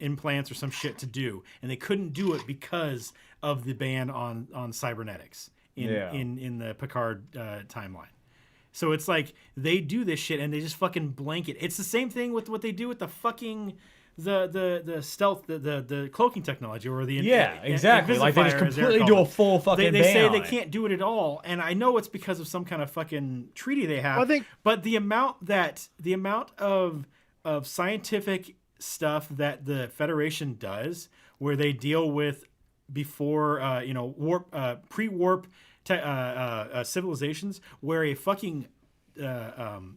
implants or some shit to do, and they couldn't do it because of the ban on cybernetics in the Picard timeline. So it's like they do this shit and they just fucking blanket. It's the same thing with what they do with the fucking the stealth, the cloaking technology, or the exactly. Like they just completely do a full fucking. They say they ban can't do it at all, and I know it's because of some kind of fucking treaty they have. Well, I think- but the amount of scientific stuff that the Federation does, where they deal with before warp pre-warp civilizations, where a fucking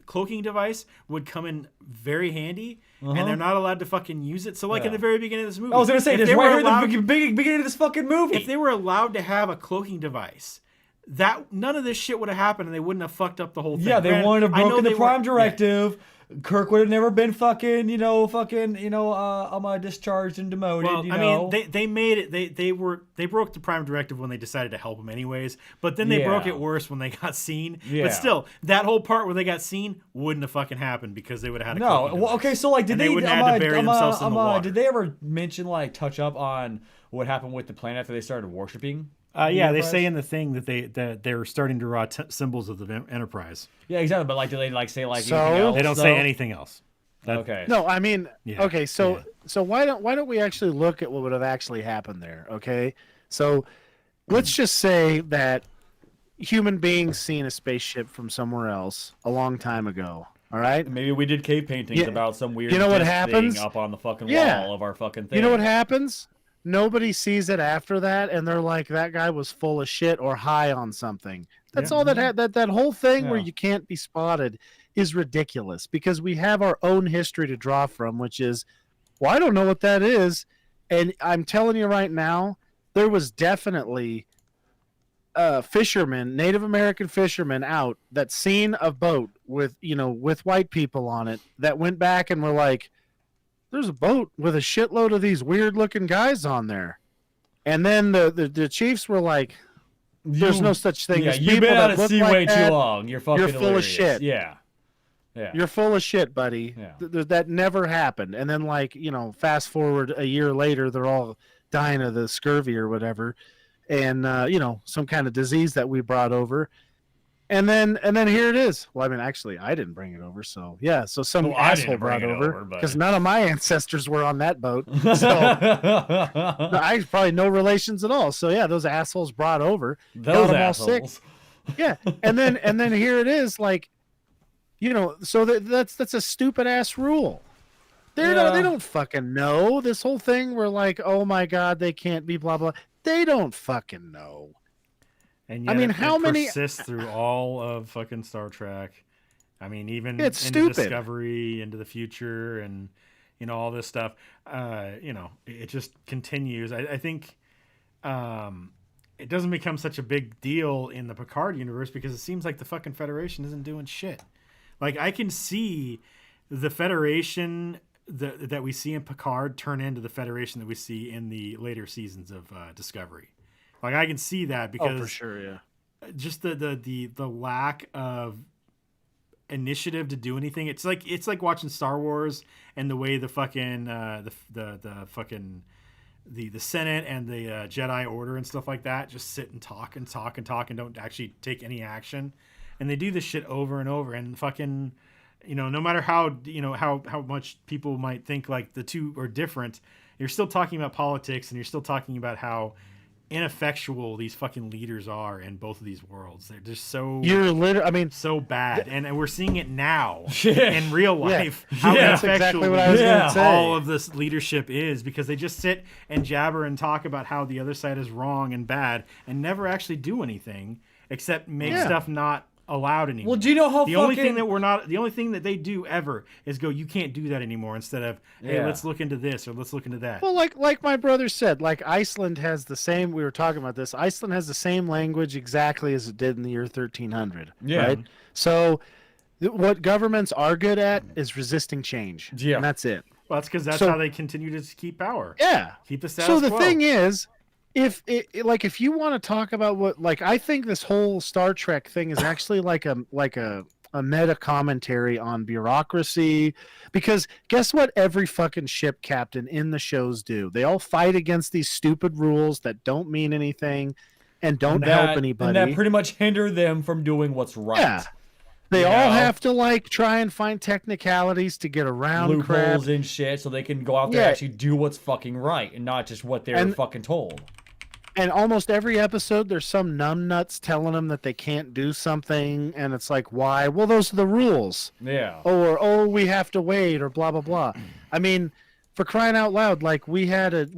cloaking device would come in very handy, and they're not allowed to fucking use it. So, like in the very beginning of this movie, I was gonna say, if just they right were here at the beginning of this fucking movie, if they were allowed to have a cloaking device, that none of this shit would have happened, and they wouldn't have fucked up the whole thing. yeah, they Granted, wouldn't have I know broken the they Prime were- Directive. Kirk would have never been fucking, discharged and demoted. Well, I mean, they made it. They broke the Prime Directive when they decided to help him, anyways. But then they broke Yeah. it worse when they got seen. Yeah. But still, that whole part where they got seen wouldn't have fucking happened because they would have had a no. cloaking Well, device. okay, so like, did And they? wouldn't have to bury themselves in the water. Did they ever mention touch up on what happened with the planet after they started worshiping? Yeah, they Enterprise? say in the thing that they're starting to draw symbols of the Enterprise. Yeah, exactly. But do they say So- anything else? They don't say anything else. Okay. No, I mean, Yeah, okay, so why don't we actually look at what would have actually happened there? Okay, so let's just say that human beings seen a spaceship from somewhere else a long time ago. All right, Maybe we did cave paintings Yeah. about some weird. You know what disc happens? thing up on the fucking Yeah. wall of our fucking thing. you know what happens? Nobody sees it after that, and they're like, "That guy was full of shit or high on something." That's all that whole thing where Yeah. you can't be spotted is ridiculous because we have our own history to draw from, which is, well, I don't know what that is, and I'm telling you right now, there was definitely fishermen, Native American fishermen out that seen a boat with white people on it that went back and were like, there's a boat with a shitload of these weird looking guys on there. And then the chiefs were like, there's no such thing Yeah, as you've people been out that at look sea like way that. too long. You're fucking You're full of hilarious. shit. Yeah. Yeah. You're full of shit, buddy. Yeah. That never happened. And then, fast forward a year later, they're all dying of the scurvy or whatever, and some kind of disease that we brought over. And then here it is. Well, I mean, actually, I didn't bring it over, so yeah. So some Well, I asshole didn't bring brought it over over, but- because none of my ancestors were on that boat. So I probably no relations at all. So yeah, those assholes brought over. got Those 'em all sick. assholes. Yeah, and then here it is, so that's a stupid ass rule. They don't fucking know this whole thing. We're like, oh my god, they can't be blah blah. They don't fucking know. And yet I mean, it how many- persists through all of fucking Star Trek? I mean, even It's into stupid. Discovery, into the future, and all this stuff. It just continues. I think it doesn't become such a big deal in the Picard universe because it seems like the fucking Federation isn't doing shit. Like, I can see the Federation that we see in Picard turn into the Federation that we see in the later seasons of Discovery. Like, I can see that because For sure, yeah. just the lack of initiative to do anything. It's like watching Star Wars and the way the fucking the Senate and the Jedi Order and stuff like that just sit and talk and talk and talk and don't actually take any action. And they do this shit over and over and fucking, no matter how much people might think like the two are different, you're still talking about politics and you're still talking about how ineffectual these fucking leaders are in both of these worlds. They're just so so bad, and we're seeing it now in real life. How That's ineffectual exactly what I was gonna say. all of this leadership is because they just sit and jabber and talk about how the other side is wrong and bad, and never actually do anything except make stuff not allowed anymore. Well, do you know how the only thing that they do ever is go, you can't do that anymore, instead of, hey, Yeah. let's look into this or let's look into that. Well, like my brother said, like Iceland has the same. We were talking about this. Iceland has the same language exactly as it did in the year 1300. Yeah. Right. So, what governments are good at is resisting change. Yeah. And that's it. Well, that's because that's So- how they continue to keep power. Yeah. Keep the status So the quo. thing is, if you want to talk about I think this whole Star Trek thing is actually like a meta commentary on bureaucracy, because guess what every fucking ship captain in the shows do? They all fight against these stupid rules that don't mean anything and don't help anybody. And that pretty much hinder them from doing what's right. Yeah. They You all know? have to like try and find technicalities to get around crap. Loopholes and shit, so they can go out there Yeah. and actually do what's fucking right and not just what they're And- fucking told. And almost every episode, there's some numbnuts telling them that they can't do something, and it's like, why? Well, those are the rules. Yeah. Or we have to wait, or blah blah blah. I mean, for crying out loud, like we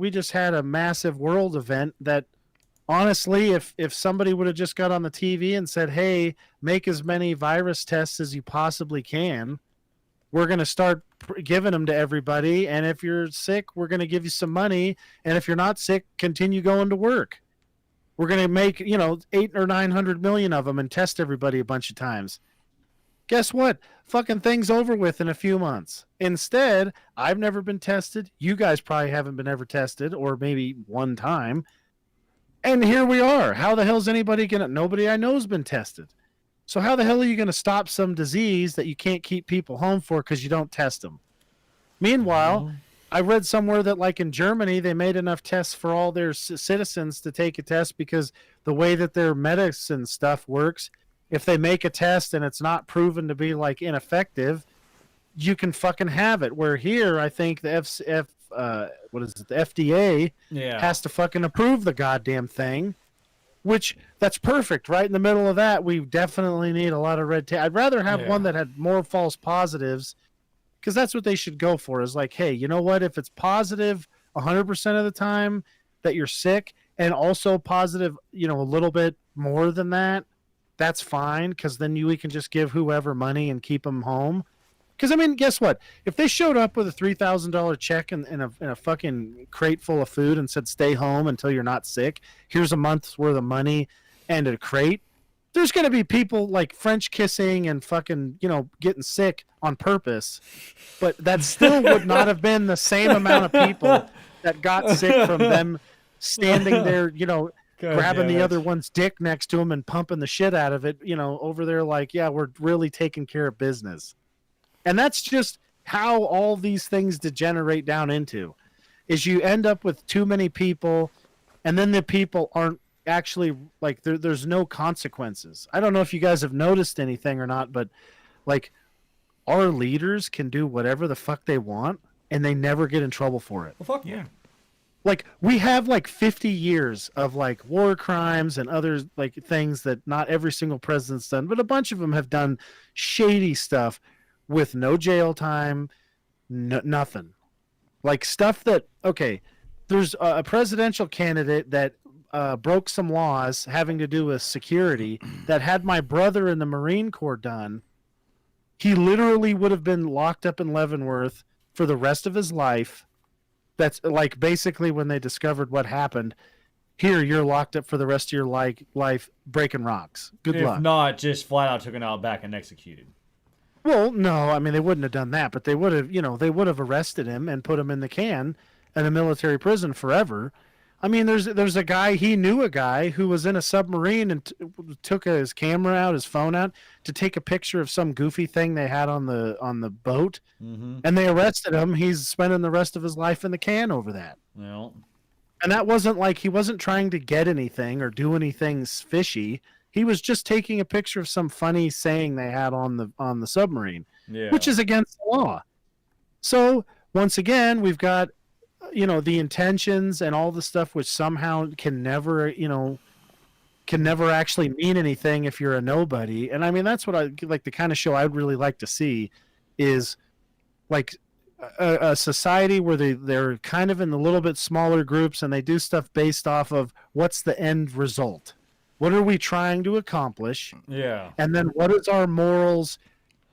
just had a massive world event that, honestly, if somebody would have just got on the TV and said, hey, make as many virus tests as you possibly can, we're going to start giving them to everybody, and if you're sick, we're going to give you some money, and if you're not sick, continue going to work. We're going to make 8 or 900 million of them and test everybody a bunch of times. Guess what? Fucking thing's over with in a few months. Instead, I've never been tested. You guys probably haven't been ever tested, or maybe one time. And here we are. How the hell's anybody gonna? Nobody I know has been tested. So how the hell are you gonna stop some disease that you can't keep people home for because you don't test them? Meanwhile, I read somewhere that like in Germany, they made enough tests for all their citizens to take a test because the way that their medicine stuff works, if they make a test and it's not proven to be like ineffective, you can fucking have it. Where here, I think the the FDA Yeah. has to fucking approve the goddamn thing, which that's perfect. Right in the middle of that, we definitely need a lot of red tape. I'd rather have one that had more false positives, because that's what they should go for, is like, hey, you know what? If it's positive 100% of the time that you're sick, and also positive, a little bit more than that, that's fine, because then we can just give whoever money and keep them home. Because, I mean, guess what? If they showed up with a $3,000 check in a fucking crate full of food and said, stay home until you're not sick, here's a month's worth of money and a crate, there's going to be people like French kissing and fucking, getting sick on purpose. But that still would not have been the same amount of people that got sick from them standing there, grabbing the other one's dick next to him and pumping the shit out of it, over there like, yeah, we're really taking care of business. And that's just how all these things degenerate down into, is you end up with too many people, and then the people aren't actually like there's no consequences. I don't know if you guys have noticed anything or not, but like our leaders can do whatever the fuck they want and they never get in trouble for it. Well, fuck Yeah. Like we have like 50 years of like war crimes and other like things that not every single president's done, but a bunch of them have done shady stuff with no jail time, nothing. Like stuff that, okay, there's a presidential candidate that broke some laws having to do with security that had my brother in the Marine Corps done. He literally would have been locked up in Leavenworth for the rest of his life. That's like basically when they discovered what happened. Here, you're locked up for the rest of your life breaking rocks. Good If luck. not, just flat out taken out back and executed. Well, no, I mean they wouldn't have done that, but they would have, they would have arrested him and put him in the can in a military prison forever. I mean, there's a guy, he knew a guy who was in a submarine and took his camera out, his phone out to take a picture of some goofy thing they had on the boat, and they arrested him. He's spending the rest of his life in the can over that. Well, And that wasn't like he wasn't trying to get anything or do anything fishy. He was just taking a picture of some funny saying they had on the submarine, yeah. which is against the law. So once again, we've got, the intentions and all the stuff which somehow can never actually mean anything if you're a nobody. And I mean, that's what I like, the kind of show I'd really like to see is like a society where they're kind of in the little bit smaller groups and they do stuff based off of what's the end result. What are we trying to accomplish? Yeah. And then what is our morals,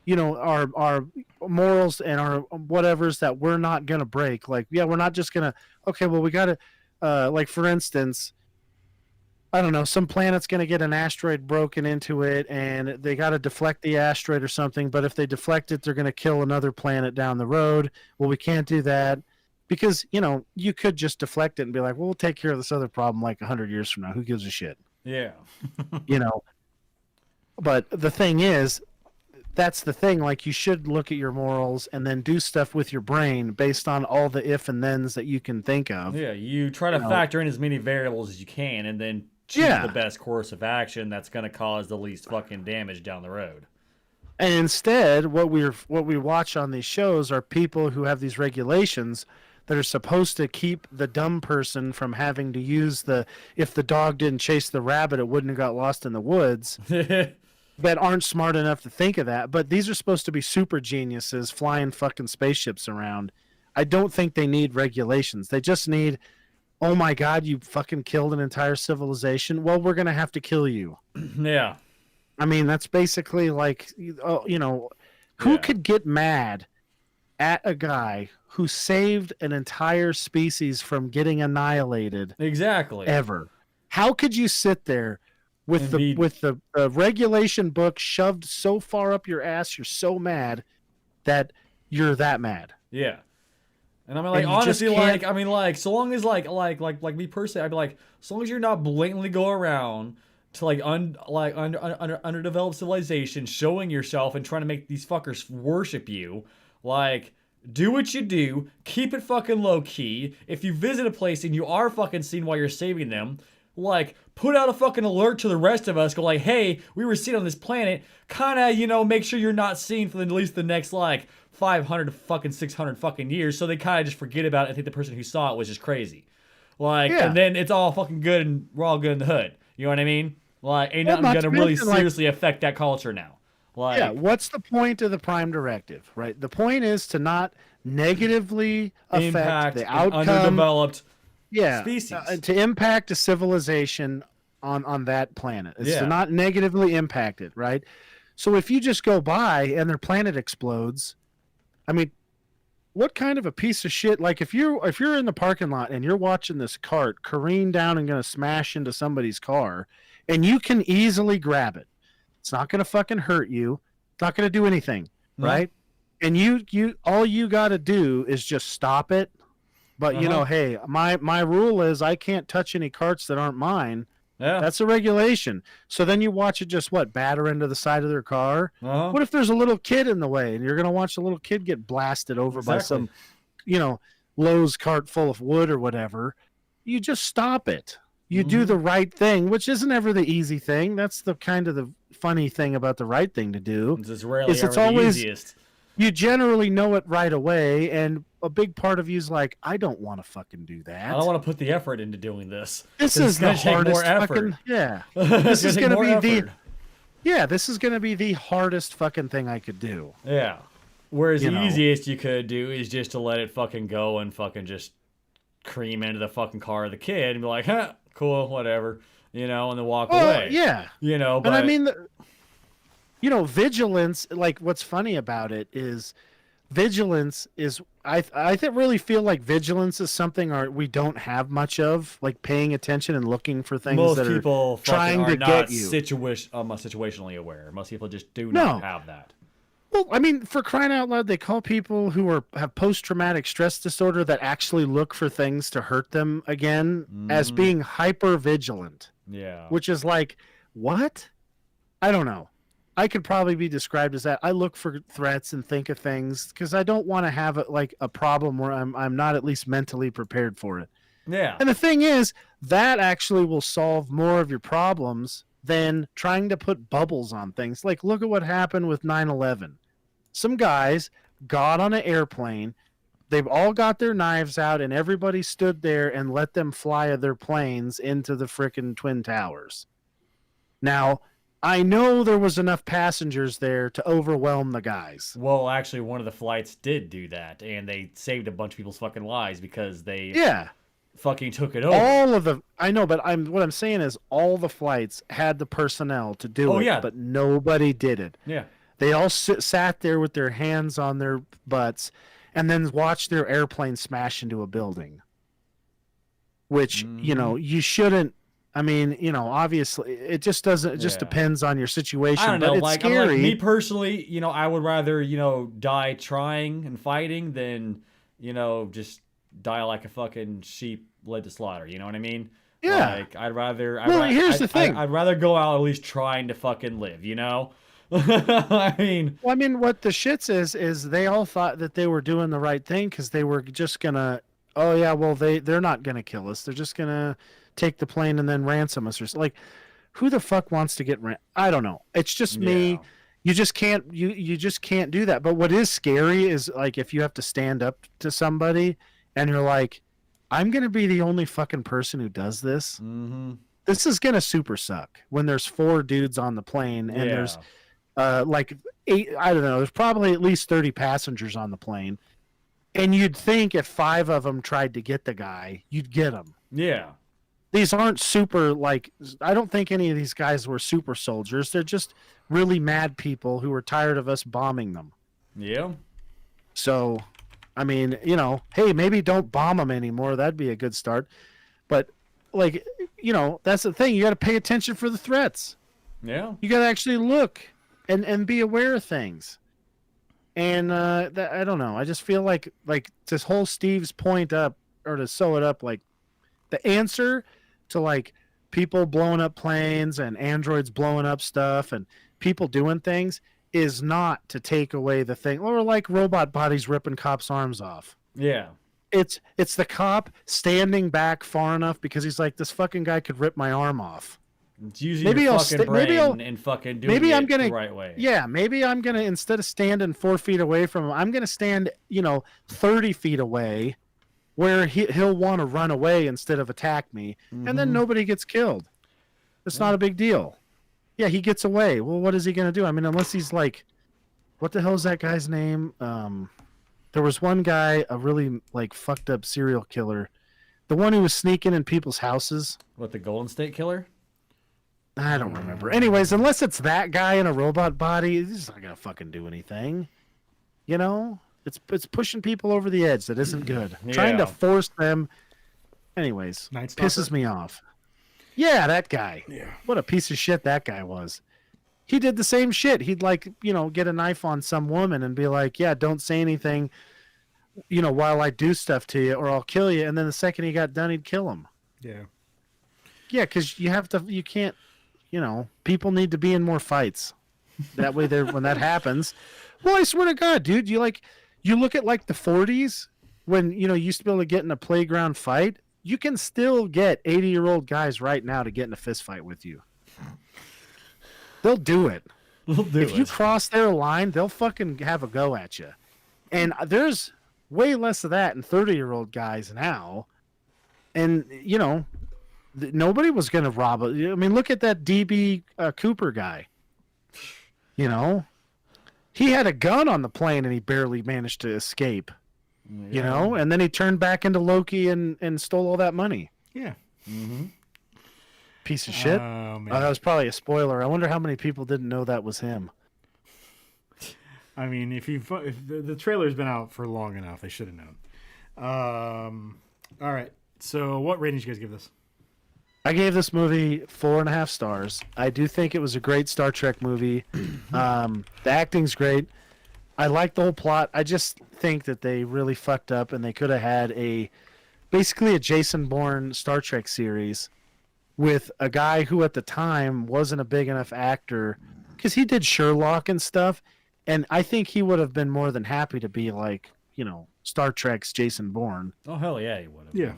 our morals and our whatevers that we're not going to break? Like, yeah, we're not just going to, okay, well, we got to, like, for instance, I don't know, some planet's going to get an asteroid broken into it and they got to deflect the asteroid or something. But if they deflect it, they're going to kill another planet down the road. Well, we can't do that because, you could just deflect it and be like, well, we'll take care of this other problem like 100 years from now. Who gives a shit? Yeah. But the thing is, that's the thing. Like, you should look at your morals and then do stuff with your brain based on all the if and thens that you can think of. Yeah, you try to factor in as many variables as you can and then choose the best course of action that's going to cause the least fucking damage down the road. And instead, what we watch on these shows are people who have these regulations that are supposed to keep the dumb person from having to use if the dog didn't chase the rabbit, it wouldn't have got lost in the woods. That aren't smart enough to think of that. But these are supposed to be super geniuses flying fucking spaceships around. I don't think they need regulations. They just need, oh my God, you fucking killed an entire civilization. Well, we're going to have to kill you. Yeah. I mean, that's basically like, who could get mad at a guy who saved an entire species from getting annihilated? Exactly. Ever. How could you sit there with the regulation book shoved so far up your ass, you're so mad that you're that mad? Yeah. And I mean, like, And honestly, like, I mean, like, so long as, like me personally, I'd be like, so long as you're not blatantly go around to, like, underdeveloped civilization, showing yourself and trying to make these fuckers worship you, like, do what you do, keep it fucking low-key. If you visit a place and you are fucking seen while you're saving them, like, put out a fucking alert to the rest of us, go like, hey, we were seen on this planet, kind of, make sure you're not seen for at least the next, like, 500 to fucking 600 fucking years, so they kind of just forget about it. I think the person who saw it was just crazy. Like, and then it's all fucking good and we're all good in the hood. You know what I mean? Like, ain't nothing gonna really seriously affect that culture now. Like, yeah, what's the point of the Prime Directive, right? The point is to not negatively affect the outcome. Underdeveloped species. To impact a civilization on that planet. It's to not negatively impact it, right? So if you just go by and their planet explodes, I mean, what kind of a piece of shit? Like if you're in the parking lot and you're watching this cart careen down and going to smash into somebody's car, and you can easily grab it. It's not going to fucking hurt you. It's not going to do anything, right? And you all you got to do is just stop it. But hey, my rule is I can't touch any carts that aren't mine. Yeah. That's a regulation. So then you watch it just batter into the side of their car. What if there's a little kid in the way and you're going to watch the little kid get blasted over by some, Lowe's cart full of wood or whatever? You just stop it. You do the right thing, which isn't ever the easy thing. That's the kind of the funny thing about the right thing to do. It's rarely ever the easiest. You generally know it right away, and a big part of you is like, I don't want to fucking do that. I don't want to put the effort into doing this. This is the hardest fucking, This is going to be this is going to be the hardest fucking thing I could do. Yeah. Whereas the easiest you could do is just to let it fucking go and fucking just cream into the fucking car of the kid and be like, huh, cool, whatever, and then walk away. Yeah. But I mean, vigilance, like what's funny about it is vigilance is, I really feel like vigilance is something we don't have much of, like paying attention and looking for things most that people are trying to get you. Situationally aware. Most people just do not have that. Well, I mean, for crying out loud, they call people who have post-traumatic stress disorder that actually look for things to hurt them again as being hyper-vigilant. Yeah. Which is like, what? I don't know. I could probably be described as that. I look for threats and think of things because I don't want to have a problem where I'm not at least mentally prepared for it. Yeah. And the thing is, that actually will solve more of your problems than trying to put bubbles on things. Like, look at what happened with 9/11. Some guys got on an airplane. They've all got their knives out, and everybody stood there and let them fly their planes into the frickin' Twin Towers. Now, I know there was enough passengers there to overwhelm the guys. Well, actually, one of the flights did do that, and they saved a bunch of people's fucking lives because they fucking took it over. I know, but what I'm saying is all the flights had the personnel to do it, but nobody did it. Yeah. They all sat there with their hands on their butts and then watched their airplane smash into a building. Which, you shouldn't. I mean, obviously, it just doesn't. It just depends on your situation. I don't know. But it's scary. Me personally, I would rather, die trying and fighting than, just die like a fucking sheep led to slaughter. You know what I mean? Yeah. Like, I'd rather. Here's the thing. I'd rather go out at least trying to fucking live. I mean, what the shits is they all thought that they were doing the right thing because they were just gonna. Oh yeah, well they're not gonna kill us. They're just gonna take the plane and then ransom us or like, who the fuck wants to get I don't know. It's just me. You just can't you just can't do that. But what is scary is like if you have to stand up to somebody and you're like, I'm gonna be the only fucking person who does this. Mm-hmm. This is gonna super suck when there's 4 dudes on the plane and there's like 8. I don't know. There's probably at least 30 passengers on the plane, and you'd think if 5 of them tried to get the guy, you'd get him. Yeah. These aren't super like. I don't think any of these guys were super soldiers. They're just really mad people who were tired of us bombing them. Yeah. So, I mean, you know, hey, maybe don't bomb them anymore. That'd be a good start. But, like, you know, that's the thing. You got to pay attention for the threats. Yeah. You got to actually look and be aware of things. And that, I don't know. I just feel like to hold Steve's point up or to sew it up, like the answer to like people blowing up planes and androids blowing up stuff and people doing things is not to take away the thing, or like robot bodies ripping cops' arms off. Yeah. It's the cop standing back far enough because he's like, this fucking guy could rip my arm off. It's using Maybe your I'll fucking brain and fucking doing it the right way. Yeah, maybe I'm gonna, instead of standing 4 feet away from him, I'm gonna stand 30 feet away, where he'll want to run away instead of attack me, and then nobody gets killed. It's not a big deal. Yeah, he gets away. Well, what is he gonna do? I mean, unless he's like, what the hell is that guy's name? There was one guy, a really like fucked up serial killer, the one who was sneaking in people's houses. What, the Golden State Killer? I don't remember. Anyways, unless it's that guy in a robot body, he's not gonna fucking do anything. You know, it's pushing people over the edge. That isn't good. Trying to force them. Anyways, pisses me off. Yeah, that guy. Yeah. What a piece of shit that guy was. He did the same shit. He'd like, get a knife on some woman and be like, yeah, don't say anything, while I do stuff to you or I'll kill you. And then the second he got done, he'd kill him. Yeah. Yeah, because you can't, people need to be in more fights. That way when that happens. Well, I swear to God, dude, you look at like the 40s when, you used to be able to get in a playground fight. You can still get 80-year-old guys right now to get in a fist fight with you. They'll do it. If you cross their line, they'll fucking have a go at you. And there's way less of that in 30-year-old guys now. And, nobody was going to rob it. I mean, look at that DB Cooper guy. He had a gun on the plane and he barely managed to escape. Yeah. And then he turned back into Loki and stole all that money. Yeah. Mm-hmm. Piece of shit. That was probably a spoiler. I wonder how many people didn't know that was him. I mean, if the trailer's been out for long enough, they should have known. All right. So what rating did you guys give this? I gave this movie 4.5 stars. I do think it was a great Star Trek movie. The acting's great. I like the whole plot. I just think that they really fucked up and they could have had basically a Jason Bourne Star Trek series with a guy who at the time wasn't a big enough actor because he did Sherlock and stuff. And I think he would have been more than happy to be like, Star Trek's Jason Bourne. Oh, hell yeah, he would have. Yeah.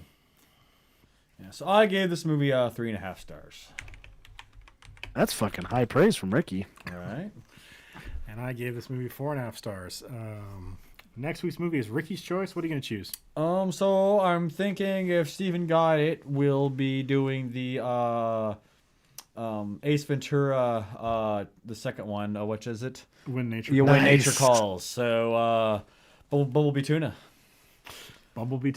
Yeah, so I gave this movie 3.5 stars. That's fucking high praise from Ricky. All right. And I gave this movie 4.5 stars. Next week's movie is Ricky's Choice. What are you going to choose? So I'm thinking if Steven got it, we'll be doing the Ace Ventura, the second one. Which is it? When Nature Calls. When Nature Calls. So Bumblebee Tuna. Bumblebee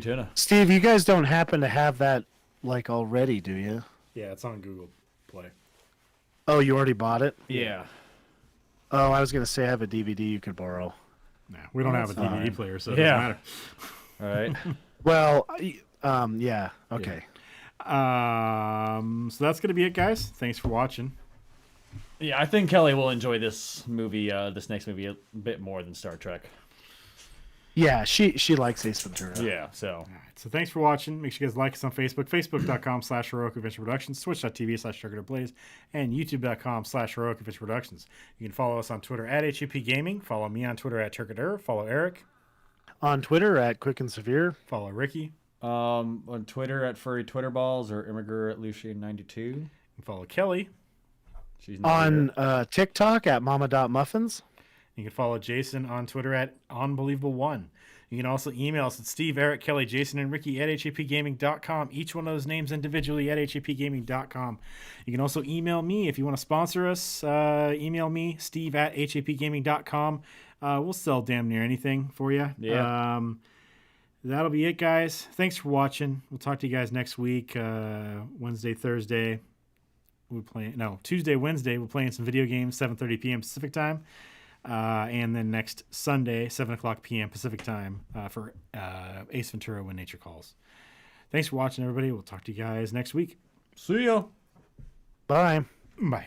Tuna. Steve, you guys don't happen to have that like already, do you? Yeah, it's on Google Play. Oh, you already bought it? Yeah. Oh, I was going to say I have a DVD you could borrow. Nah, we don't have a DVD player, so it doesn't matter. All right. Well, yeah. Okay. So that's going to be it, guys. Thanks for watching. Yeah, I think Kelly will enjoy this movie, this next movie, a bit more than Star Trek. Yeah, she likes Ace Ventura. Yeah, so. All right, so thanks for watching. Make sure you guys like us on Facebook, facebook.com/Heroic Adventure Productions, twitch.tv/Blaze, and youtube.com/Heroic Adventure Productions. You can follow us on Twitter @HUP Gaming. Follow me on Twitter @Turkadur. Follow Eric. On Twitter @Quick and Severe. Follow Ricky. On Twitter @Furry Twitter Balls or Immigrant @Lucian92. And follow Kelly. She's not here. On TikTok at mama.muffins. You can follow Jason on Twitter at Unbelievable1. You can also email us at Steve, Eric, Kelly, Jason, and Ricky at hapgaming.com. Each one of those names individually at hapgaming.com. You can also email me if you want to sponsor us. Email me, Steve at hapgaming.com. We'll sell damn near anything for you. Yeah. That'll be it, guys. Thanks for watching. We'll talk to you guys next week. Wednesday, Thursday. Tuesday, Wednesday. We're playing some video games, 7:30 p.m. Pacific time. And then next Sunday, 7 o'clock p.m. Pacific time for Ace Ventura: When Nature Calls. Thanks for watching, everybody. We'll talk to you guys next week. See ya. Bye. Bye.